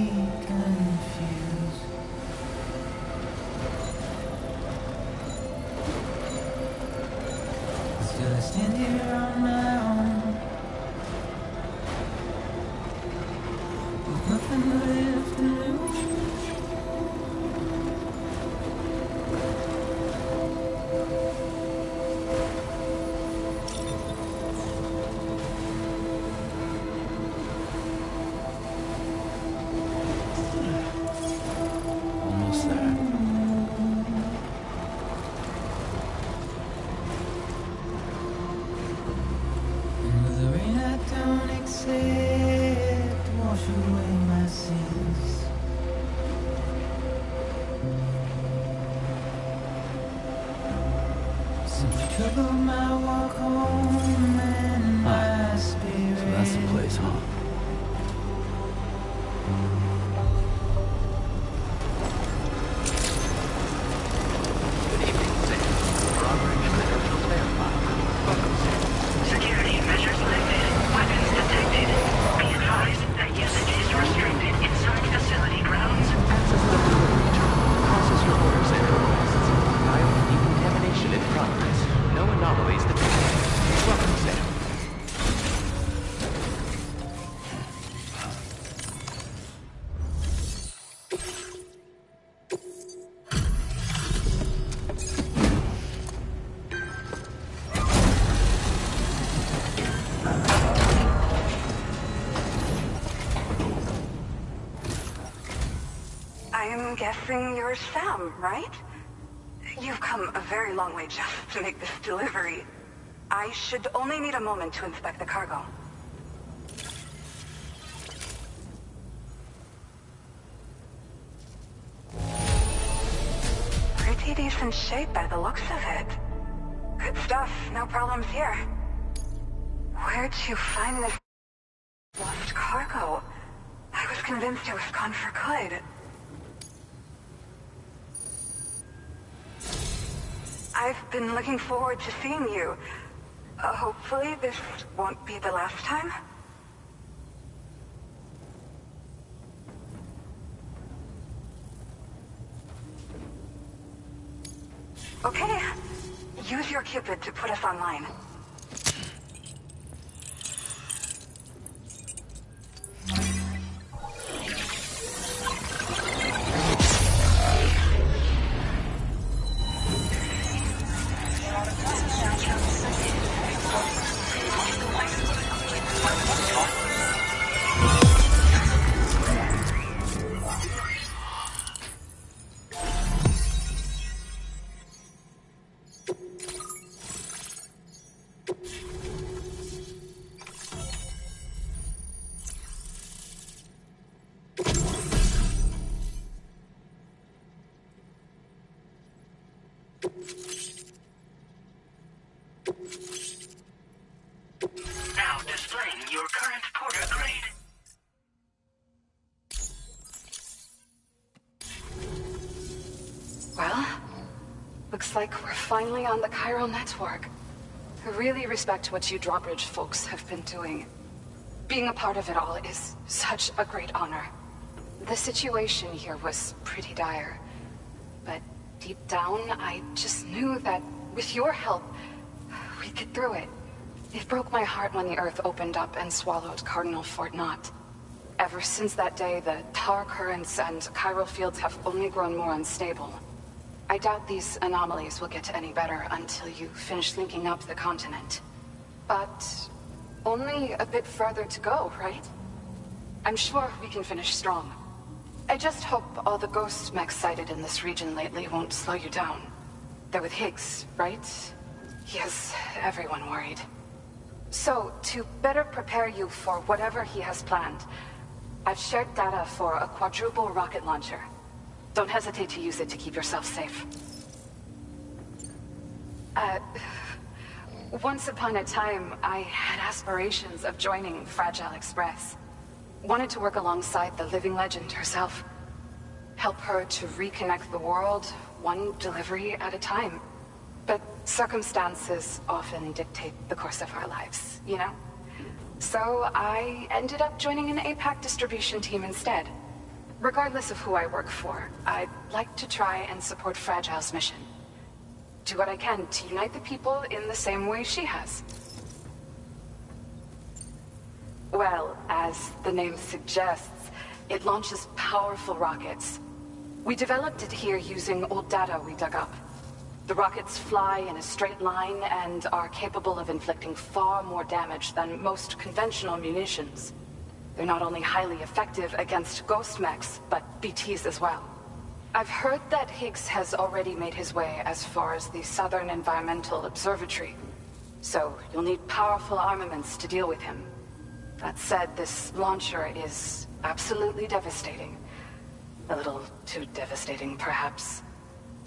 confused. Still I stand here on my own, with nothing left to lose. Almost there. And with the rain I don't accept, wash away my sins. Simply trouble my walk home and my spirit. So that's the place, huh? Security measures lifted. Weapons detected. Be advised that usage is restricted inside facility grounds. Access the delivery terminal. Process your orders and requests. Viral decontamination in progress. No anomalies detected. Welcome, Sam. I'm guessing you're Sam, right? You've come a very long way just to make this delivery. I should only need a moment to inspect the cargo. Pretty decent shape by the looks of it. Good stuff, no problems here. Where'd you find this lost cargo? I was convinced it was gone for good. I've been looking forward to seeing you. Hopefully this won't be the last time. Okay. Use your Cupid to put us online. Now displaying your current porter grade. Well, looks like we're finally on the chiral network. I really respect what you drawbridge folks have been doing. Being a part of it all is such a great honor. The situation here was pretty dire, but deep down, I just knew that with your help, we'd get through it. It broke my heart when the Earth opened up and swallowed Cardinal Fort Knott. Ever since that day, the tar currents and chiral fields have only grown more unstable. I doubt these anomalies will get any better until you finish linking up the continent. But only a bit further to go, right? I'm sure we can finish strong. I just hope all the ghost mechs sighted in this region lately won't slow you down. They're with Higgs, right? He has everyone worried. So, to better prepare you for whatever he has planned, I've shared data for a quadruple rocket launcher. Don't hesitate to use it to keep yourself safe. Once upon a time, I had aspirations of joining Fragile Express. Wanted to work alongside the living legend herself. Help her to reconnect the world, one delivery at a time. But circumstances often dictate the course of our lives, you know? So I ended up joining an APAC distribution team instead. Regardless of who I work for, I'd like to try and support Fragile's mission. Do what I can to unite the people in the same way she has. Well, as the name suggests, it launches powerful rockets. We developed it here using old data we dug up. The rockets fly in a straight line and are capable of inflicting far more damage than most conventional munitions. They're not only highly effective against ghost mechs, but BTs as well. I've heard that Higgs has already made his way as far as the Southern Environmental Observatory, so you'll need powerful armaments to deal with him. That said, this launcher is absolutely devastating. A little too devastating, perhaps.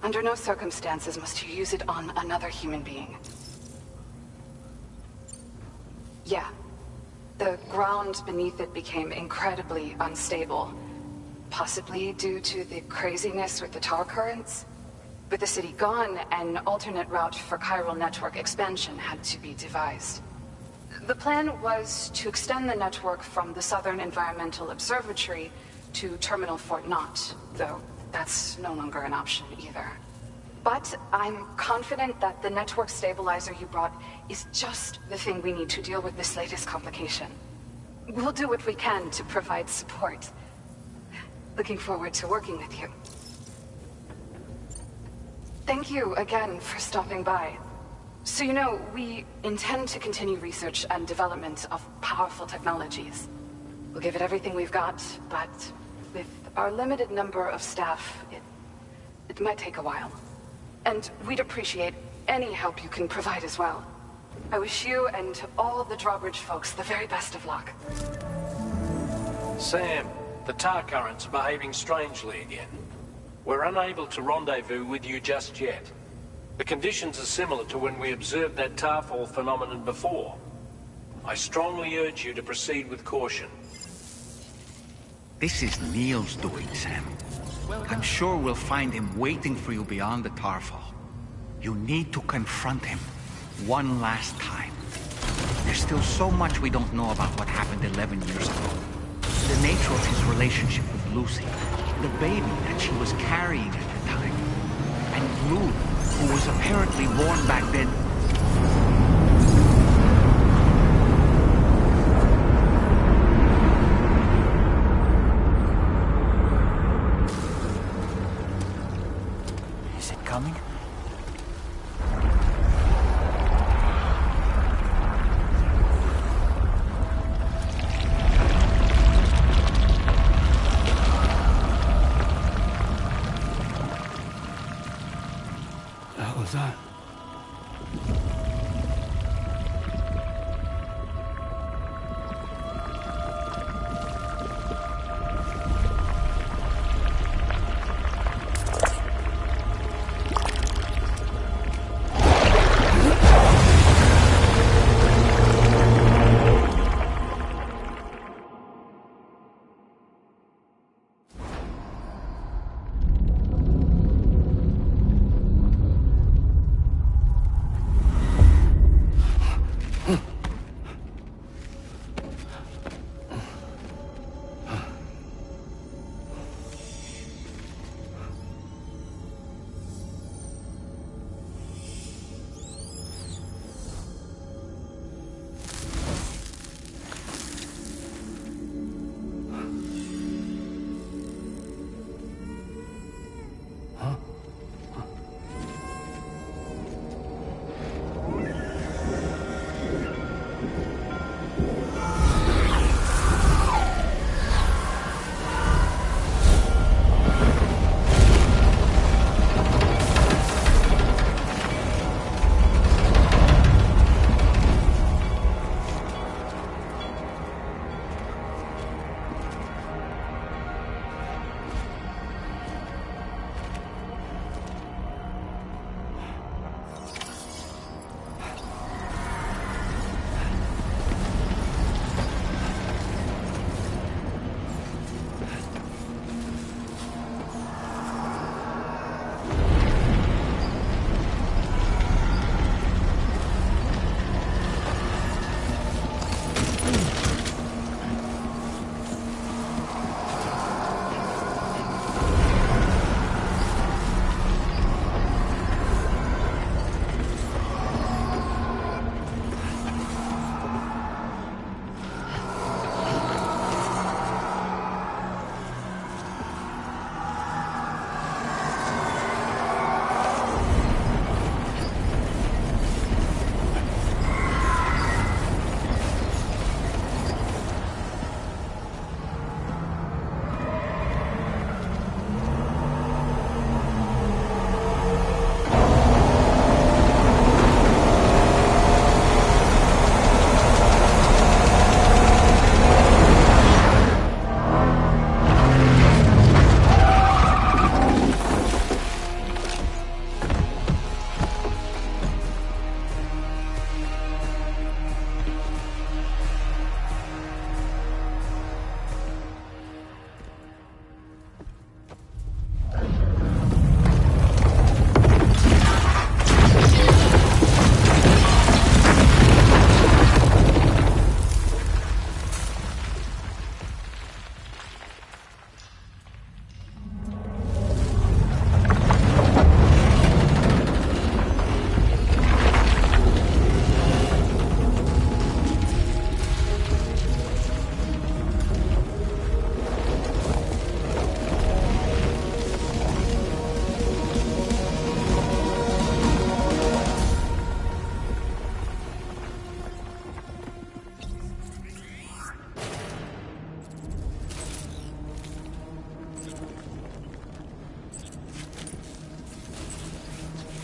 Under no circumstances must you use it on another human being. Yeah. The ground beneath it became incredibly unstable. Possibly due to the craziness with the tar currents. With the city gone, an alternate route for chiral network expansion had to be devised. The plan was to extend the network from the Southern Environmental Observatory to Terminal Fort Knott, though that's no longer an option either. But I'm confident that the network stabilizer you brought is just the thing we need to deal with this latest complication. We'll do what we can to provide support. Looking forward to working with you. Thank you again for stopping by. So you know, we intend to continue research and development of powerful technologies. We'll give it everything we've got, but with our limited number of staff, it might take a while. And we'd appreciate any help you can provide as well. I wish you and all the Drawbridge folks the very best of luck. Sam, the tar currents are behaving strangely again. We're unable to rendezvous with you just yet. The conditions are similar to when we observed that tarfall phenomenon before. I strongly urge you to proceed with caution. This is Neil's doing, Sam. I'm sure we'll find him waiting for you beyond the tarfall. You need to confront him one last time. There's still so much we don't know about what happened 11 years ago. The nature of his relationship with Lucy, the baby that she was carrying at the time, and Lou, who was apparently born back then. Is it coming? The hell is that?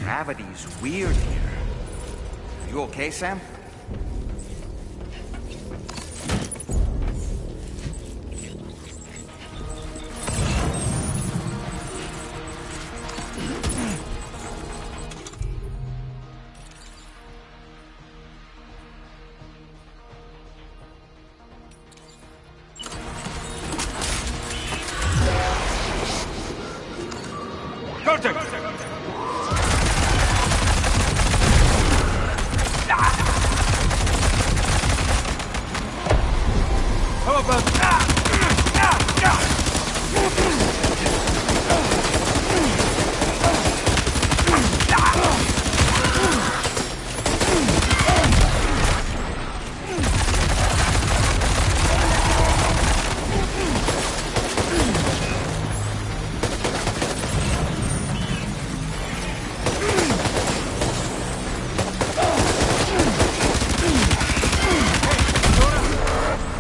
Gravity's weird here. You okay, Sam?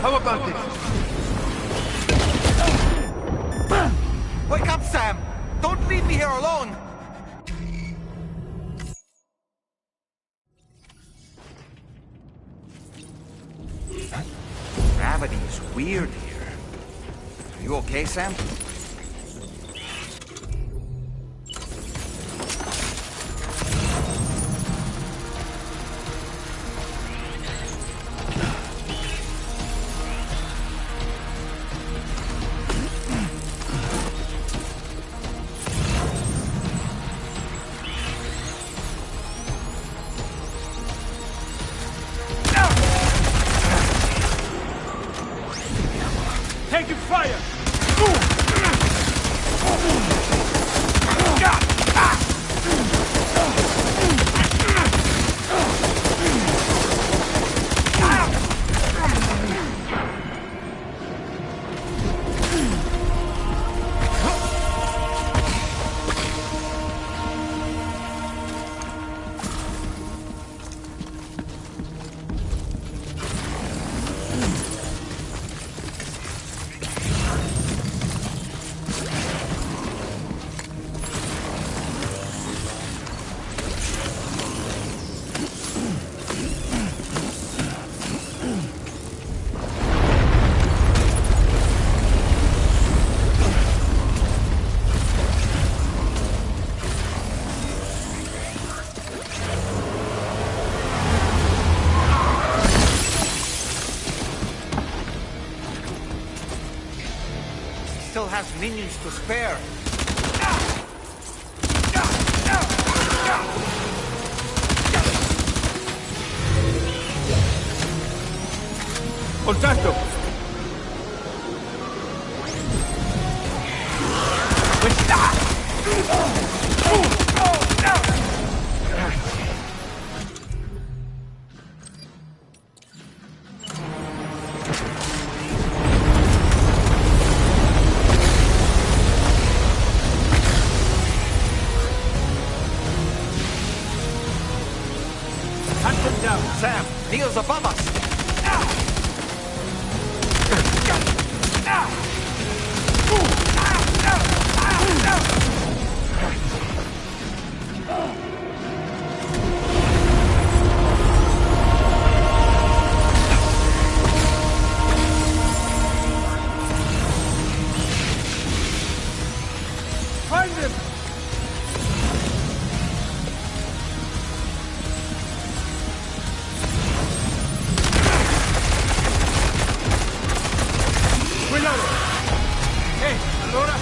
How about this? Wake up, Sam! Don't leave me here alone! Gravity's weird here. Are you okay, Sam? Taking fire! Still has minions to spare. Contacto! Hunt them down! Sam, Neil's above us! Find them! Reload! Hey, allora!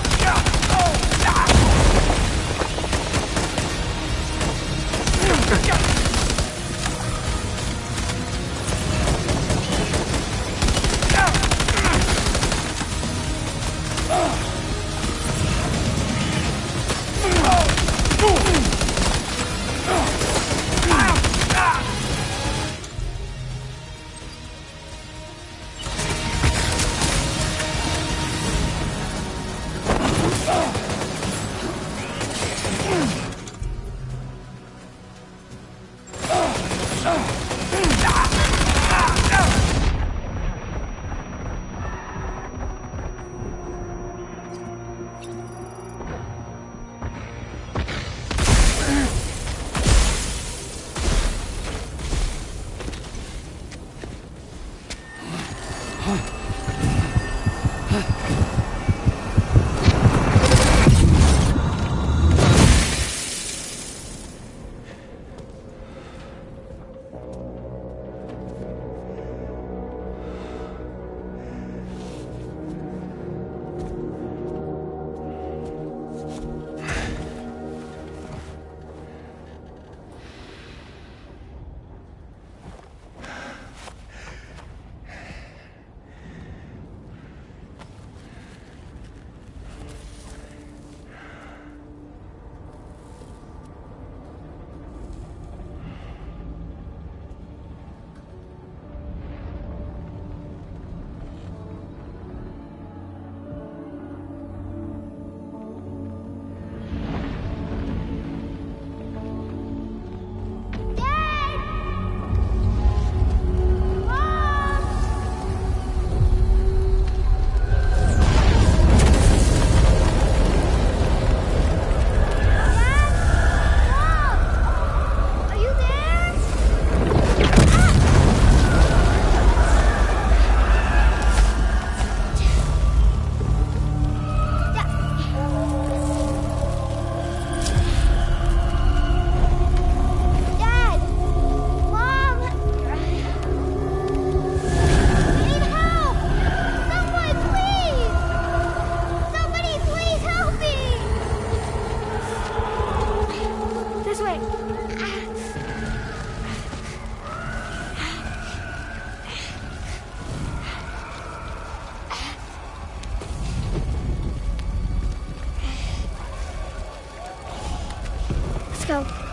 go.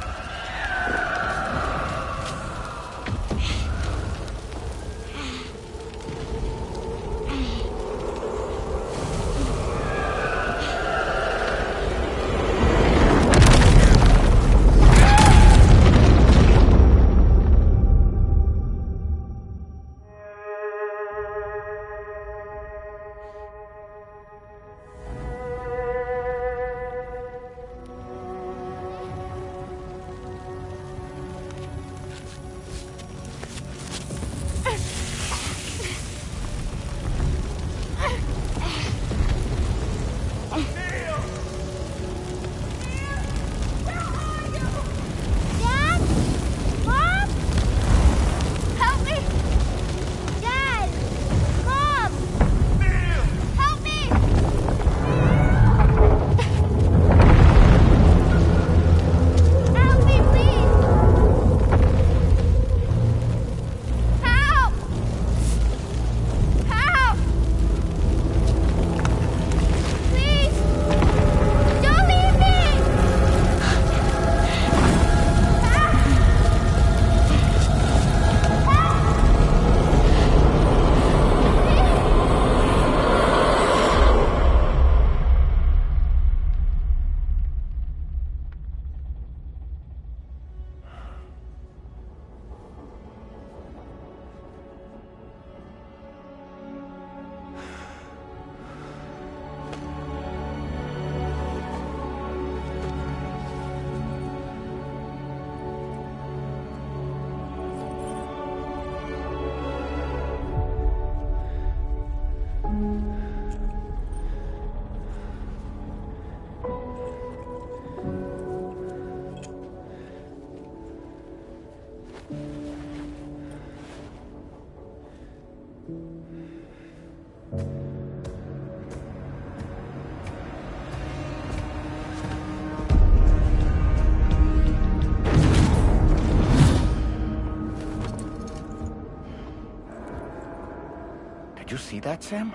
Did you see that, Sam?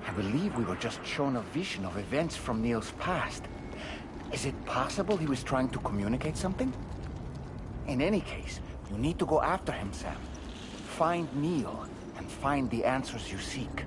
I believe we were just shown a vision of events from Neil's past. Is it possible he was trying to communicate something? In any case, you need to go after him, Sam. Find Neil, and find the answers you seek.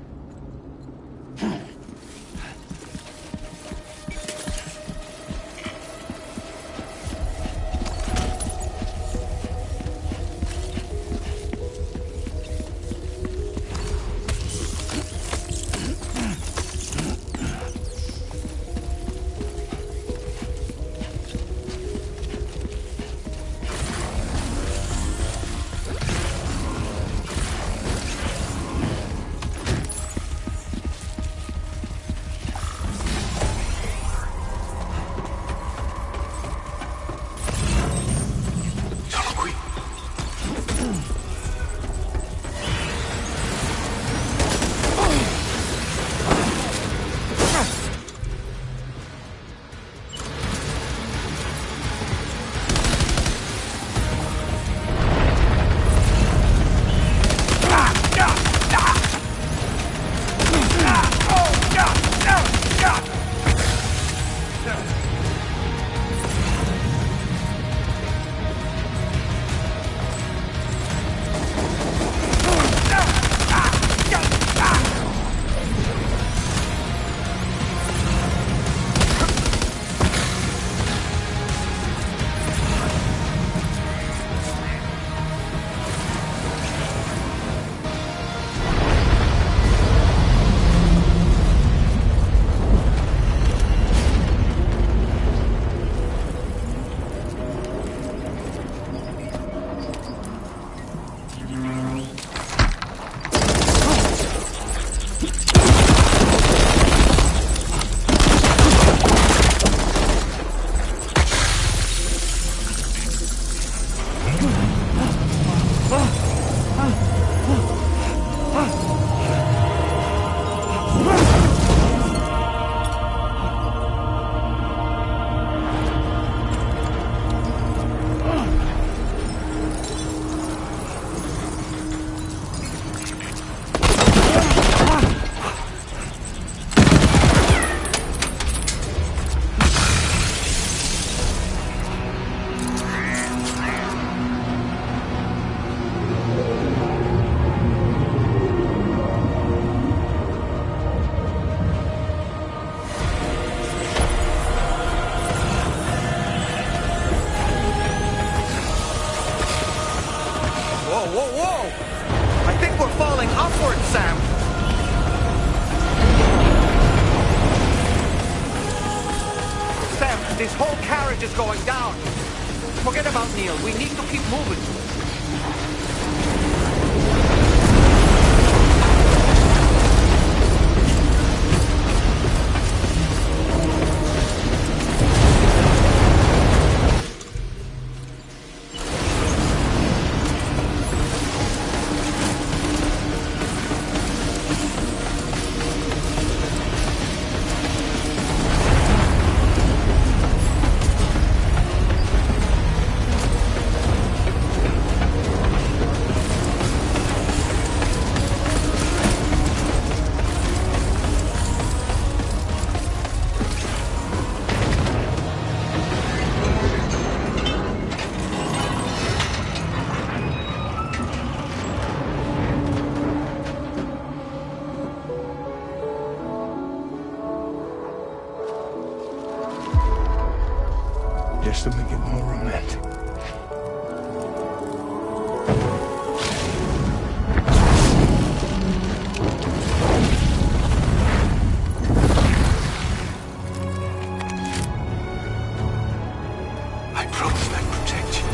This whole carriage is going down. Forget about Neil. We need to keep moving. Just to make it more romantic. I promised I'd protect you.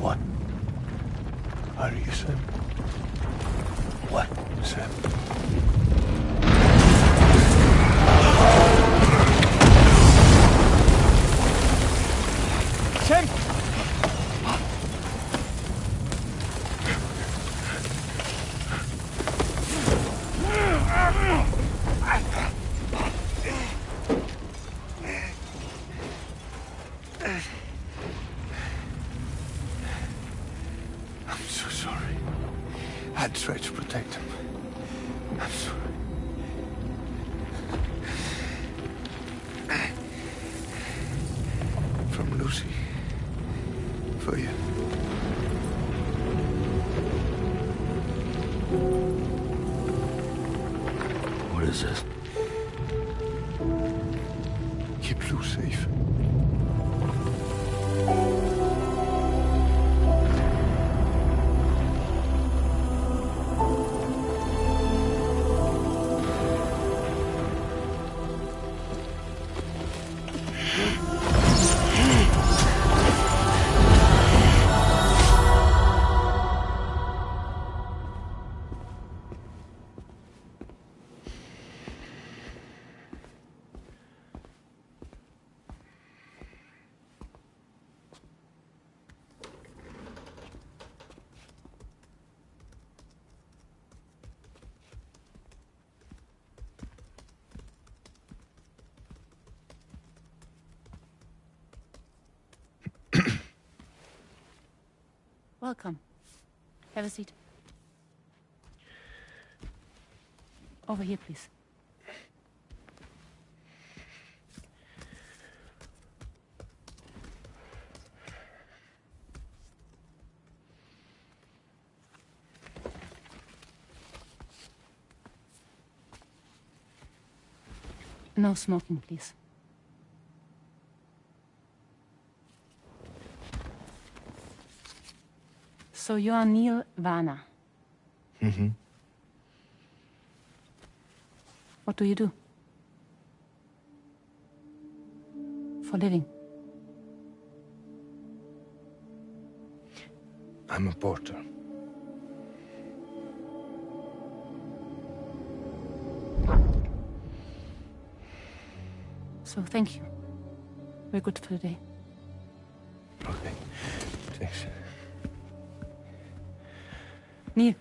What are you saying? What, Sam? Sam! I'm so sorry. I'd try to protect him. I'm sorry. From Lucy. For you. What is this? Keep Lou safe. welcome. Have a seat. Over here, please. No smoking, please. So you are Neil Varner. Mm-hmm. What do you do? For living? I'm a porter. So thank you. We're good for the day. Okay. Thanks. Neil.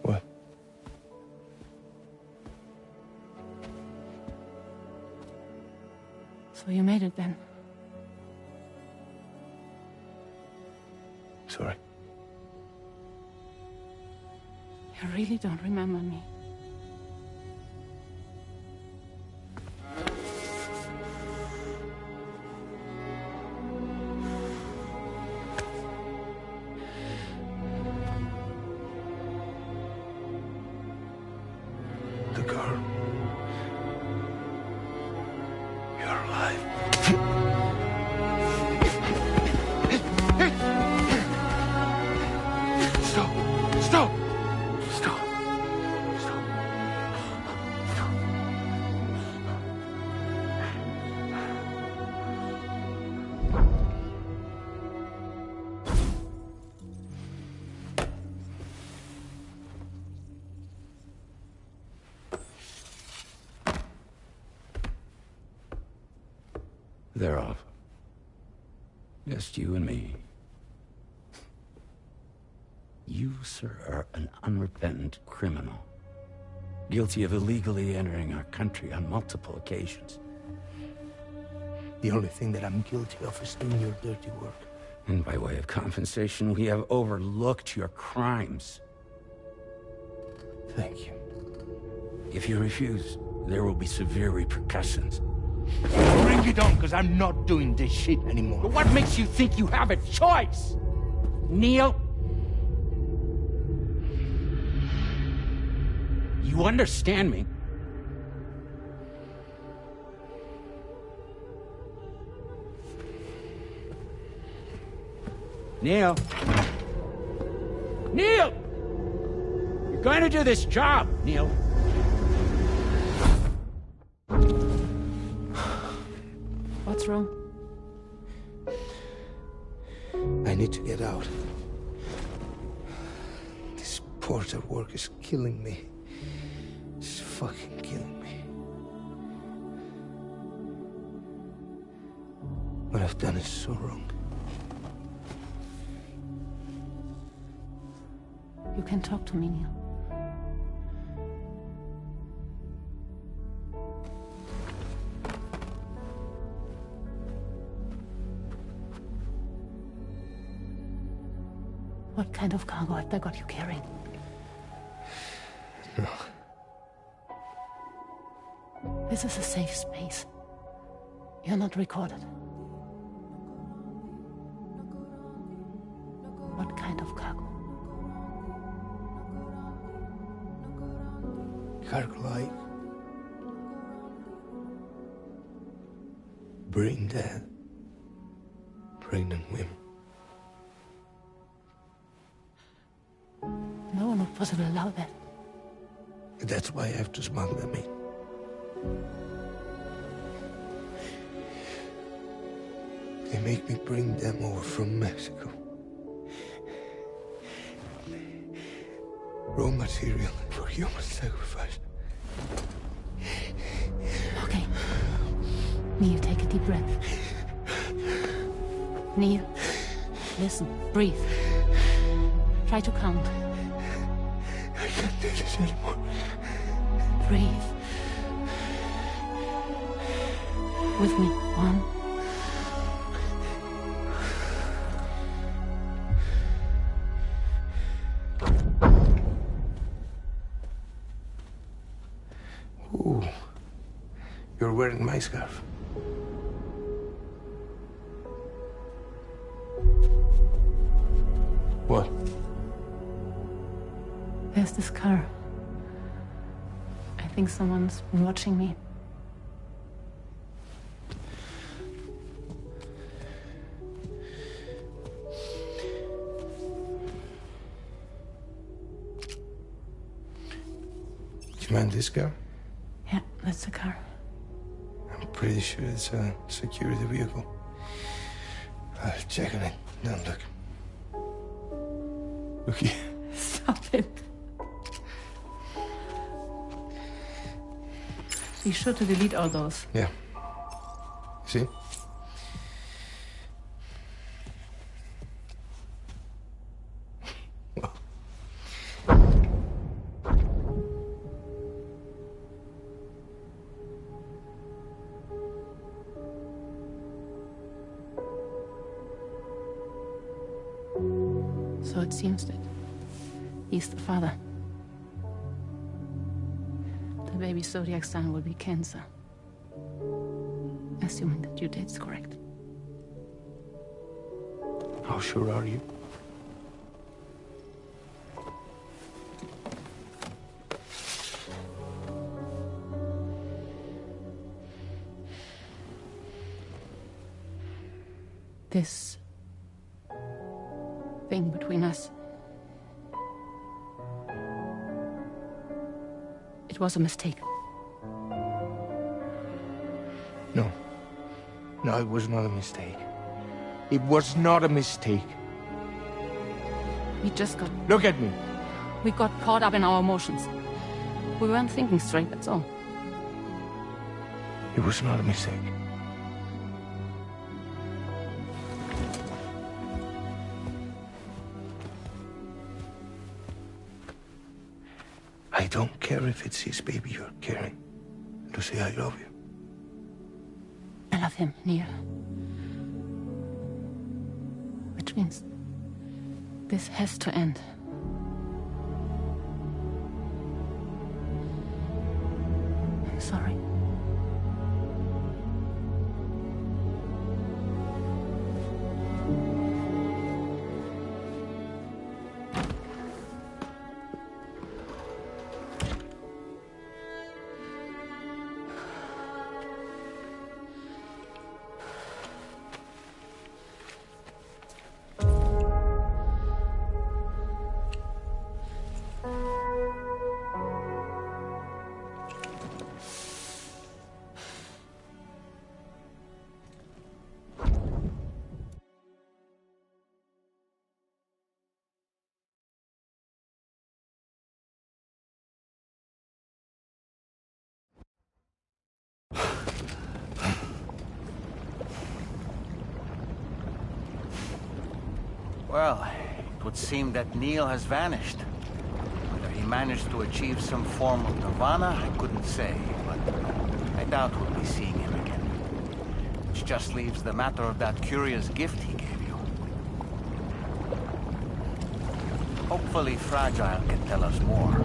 What? So you made it then? Sorry. You really don't remember me. The girl. You're alive. Stop! Stop! Stop! Stop! They're off. Just you and me. You, sir, are an unrepentant criminal. Guilty of illegally entering our country on multiple occasions. The only thing that I'm guilty of is doing your dirty work. And by way of compensation, we have overlooked your crimes. Thank you. If you refuse, there will be severe repercussions. Bring it on, because I'm not doing this shit anymore. But what makes you think you have a choice? Neil? You understand me? Neil? Neil! You're going to do this job, Neil. What's wrong? I need to get out. This porter work is killing me. It's fucking killing me. What I've done is so wrong. You can talk to me, Neil. What kind of cargo have they got you carrying? No. This is a safe space. You're not recorded. What kind of cargo? Cargo like brain dead, pregnant women. No one would possibly allow that. That's why I have to smuggle them in. They make me bring them over from Mexico. Raw material for human sacrifice. Okay. Neil, take a deep breath. Neil, listen, breathe. Try to count. I can't do this anymore. Breathe. With me, Juan. Ooh. You're wearing my scarf. What? There's this car. I think someone's been watching me. Do you mind this car? Yeah, that's the car. I'm pretty sure it's a security vehicle. I'll check on it. Now look. Look here. Stop it. Be sure to delete all those. Yeah. See? So it seems that he's the father. The baby zodiac sign will be Cancer. Assuming that your date's correct. How sure are you? This thing between us. It was a mistake. No. No, it was not a mistake. It was not a mistake. We just got... Look at me. We got caught up in our emotions. We weren't thinking straight, that's all. It was not a mistake. I don't care if it's his baby you're carrying. To say I love you. I love him, Neil. Which means this has to end. I'm sorry. Well, it would seem that Neil has vanished. Whether he managed to achieve some form of nirvana, I couldn't say, but I doubt we'll be seeing him again. Which just leaves the matter of that curious gift he gave you. Hopefully Fragile can tell us more.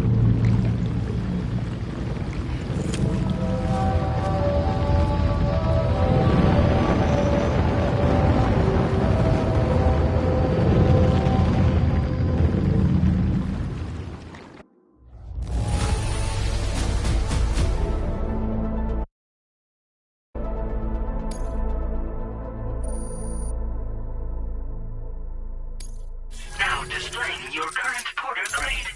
Now displaying your current porter grade.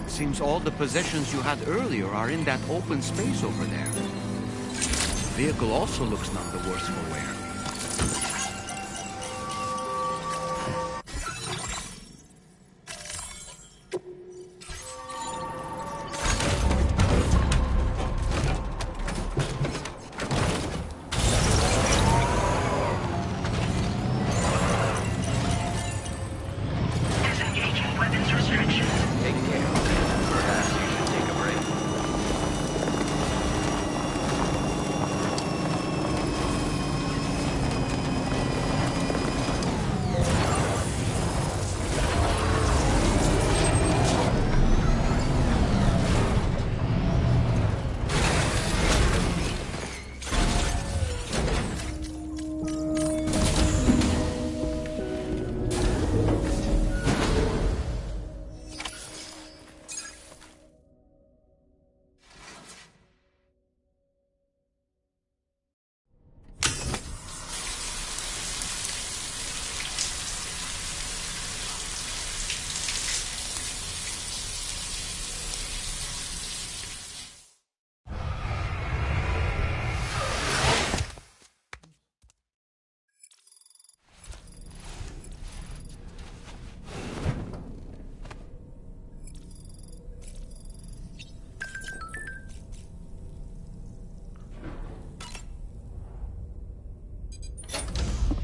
Seems all the possessions you had earlier are in that open space over there. The vehicle also looks none the worse for wear.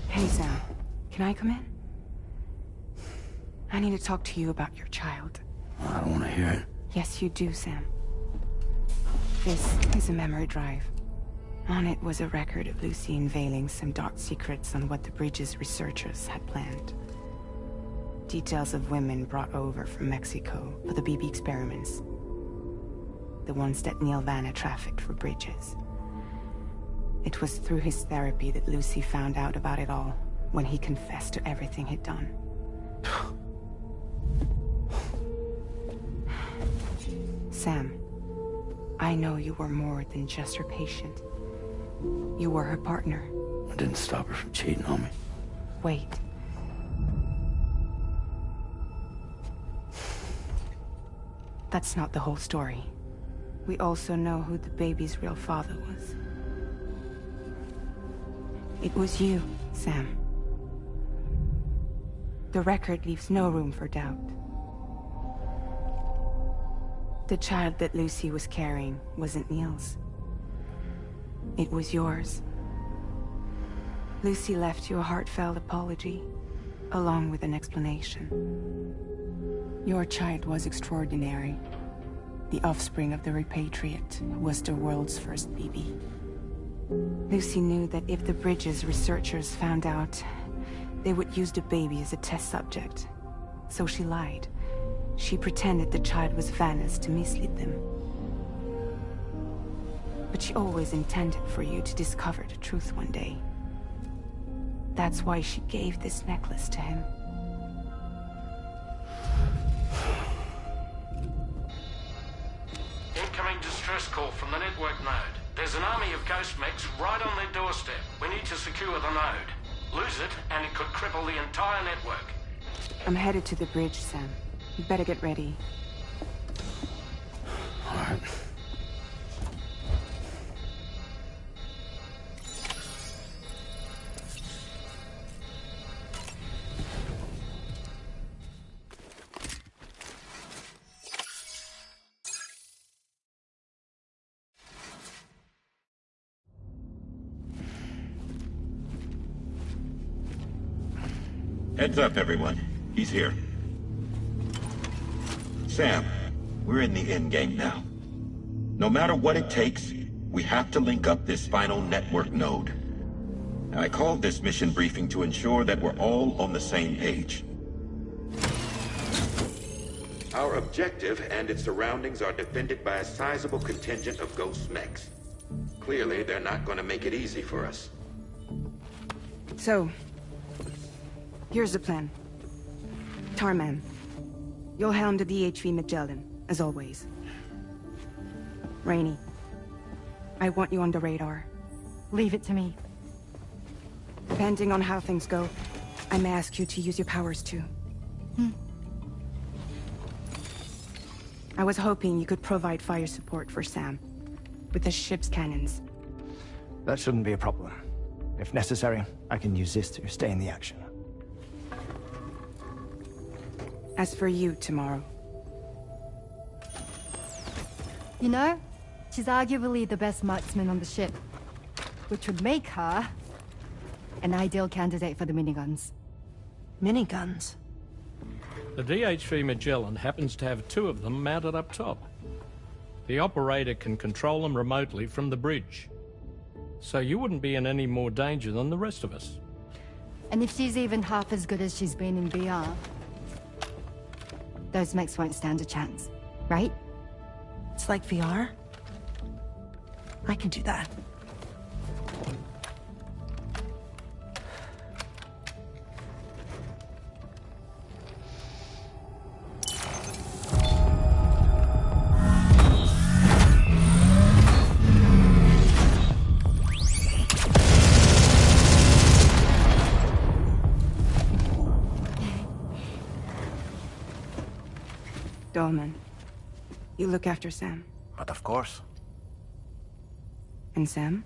Hey, Sam. Can I come in? I need to talk to you about your child. I don't want to hear it. Yes, you do, Sam. This is a memory drive. On it was a record of Lucy unveiling some dark secrets on what the Bridges researchers had planned. Details of women brought over from Mexico for the BB experiments. The ones that Neil Vanna trafficked for Bridges. It was through his therapy that Lucy found out about it all, when he confessed to everything he'd done. Sam, I know you were more than just her patient. You were her partner. I didn't stop her from cheating on me. Wait. That's not the whole story. We also know who the baby's real father was. It was you, Sam. The record leaves no room for doubt. The child that Lucy was carrying wasn't Neil's. It was yours. Lucy left you a heartfelt apology, along with an explanation. Your child was extraordinary. The offspring of the repatriate who was the world's first BB. Lucy knew that if the Bridges researchers found out, they would use the baby as a test subject. So she lied. She pretended the child was Vanna's to mislead them. But she always intended for you to discover the truth one day. That's why she gave this necklace to him. Incoming distress call from the network node. There's an army of ghost mechs right on their doorstep. We need to secure the node. Lose it, and it could cripple the entire network. I'm headed to the bridge, Sam. You better get ready. All right. Heads up, everyone. He's here. Sam, we're in the endgame now. No matter what it takes, we have to link up this final network node. I called this mission briefing to ensure that we're all on the same page. Our objective and its surroundings are defended by a sizable contingent of ghost mechs. Clearly, they're not going to make it easy for us. So, here's the plan. Tarman, you'll helm the DHV Magellan, as always. Rainey, I want you on the radar. Leave it to me. Depending on how things go, I may ask you to use your powers too. I was hoping you could provide fire support for Sam, with the ship's cannons. That shouldn't be a problem. If necessary, I can use this to stay in the action. As for you, tomorrow. You know, she's arguably the best marksman on the ship, which would make her an ideal candidate for the miniguns. Miniguns? The DHV Magellan happens to have 2 of them mounted up top. The operator can control them remotely from the bridge. So you wouldn't be in any more danger than the rest of us. And if she's even half as good as she's been in VR, those mechs won't stand a chance, right? It's like VR? I can do that. Dolman, you look after Sam. But of course. And Sam,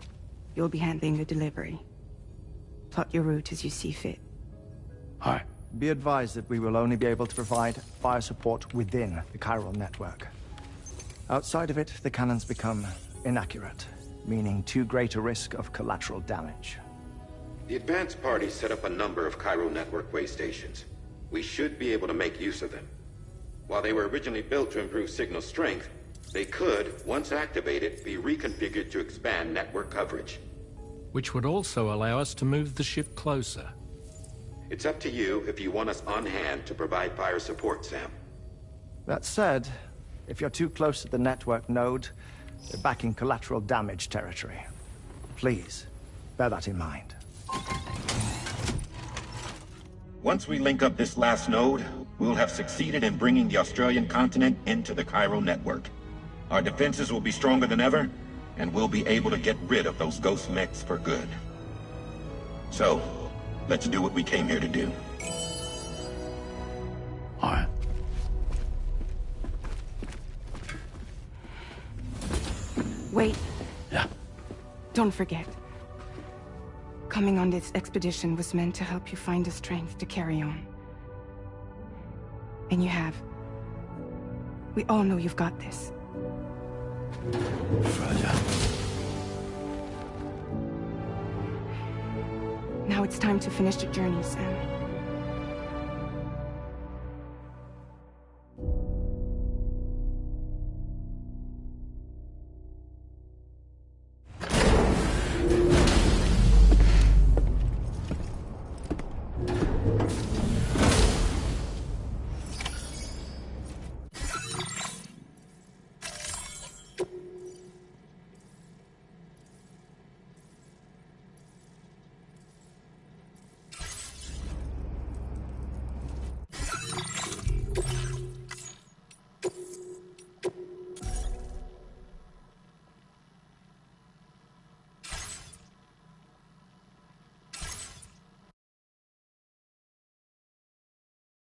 you'll be handling the delivery. Plot your route as you see fit. Hi. Be advised that we will only be able to provide fire support within the chiral network. Outside of it, the cannons become inaccurate, meaning too great a risk of collateral damage. The advance party set up a number of Cairo network way stations. We should be able to make use of them. While they were originally built to improve signal strength, they could, once activated, be reconfigured to expand network coverage. Which would also allow us to move the ship closer. It's up to you if you want us on hand to provide fire support, Sam. That said, if you're too close to the network node, you're back in collateral damage territory. Please, bear that in mind. Once we link up this last node, we'll have succeeded in bringing the Australian continent into the Cairo network. Our defenses will be stronger than ever, and we'll be able to get rid of those ghost mechs for good. So, let's do what we came here to do. All right. Wait. Yeah? Don't forget. Coming on this expedition was meant to help you find the strength to carry on. And you have. We all know you've got this. Fragile. Now it's time to finish the journey, Sam.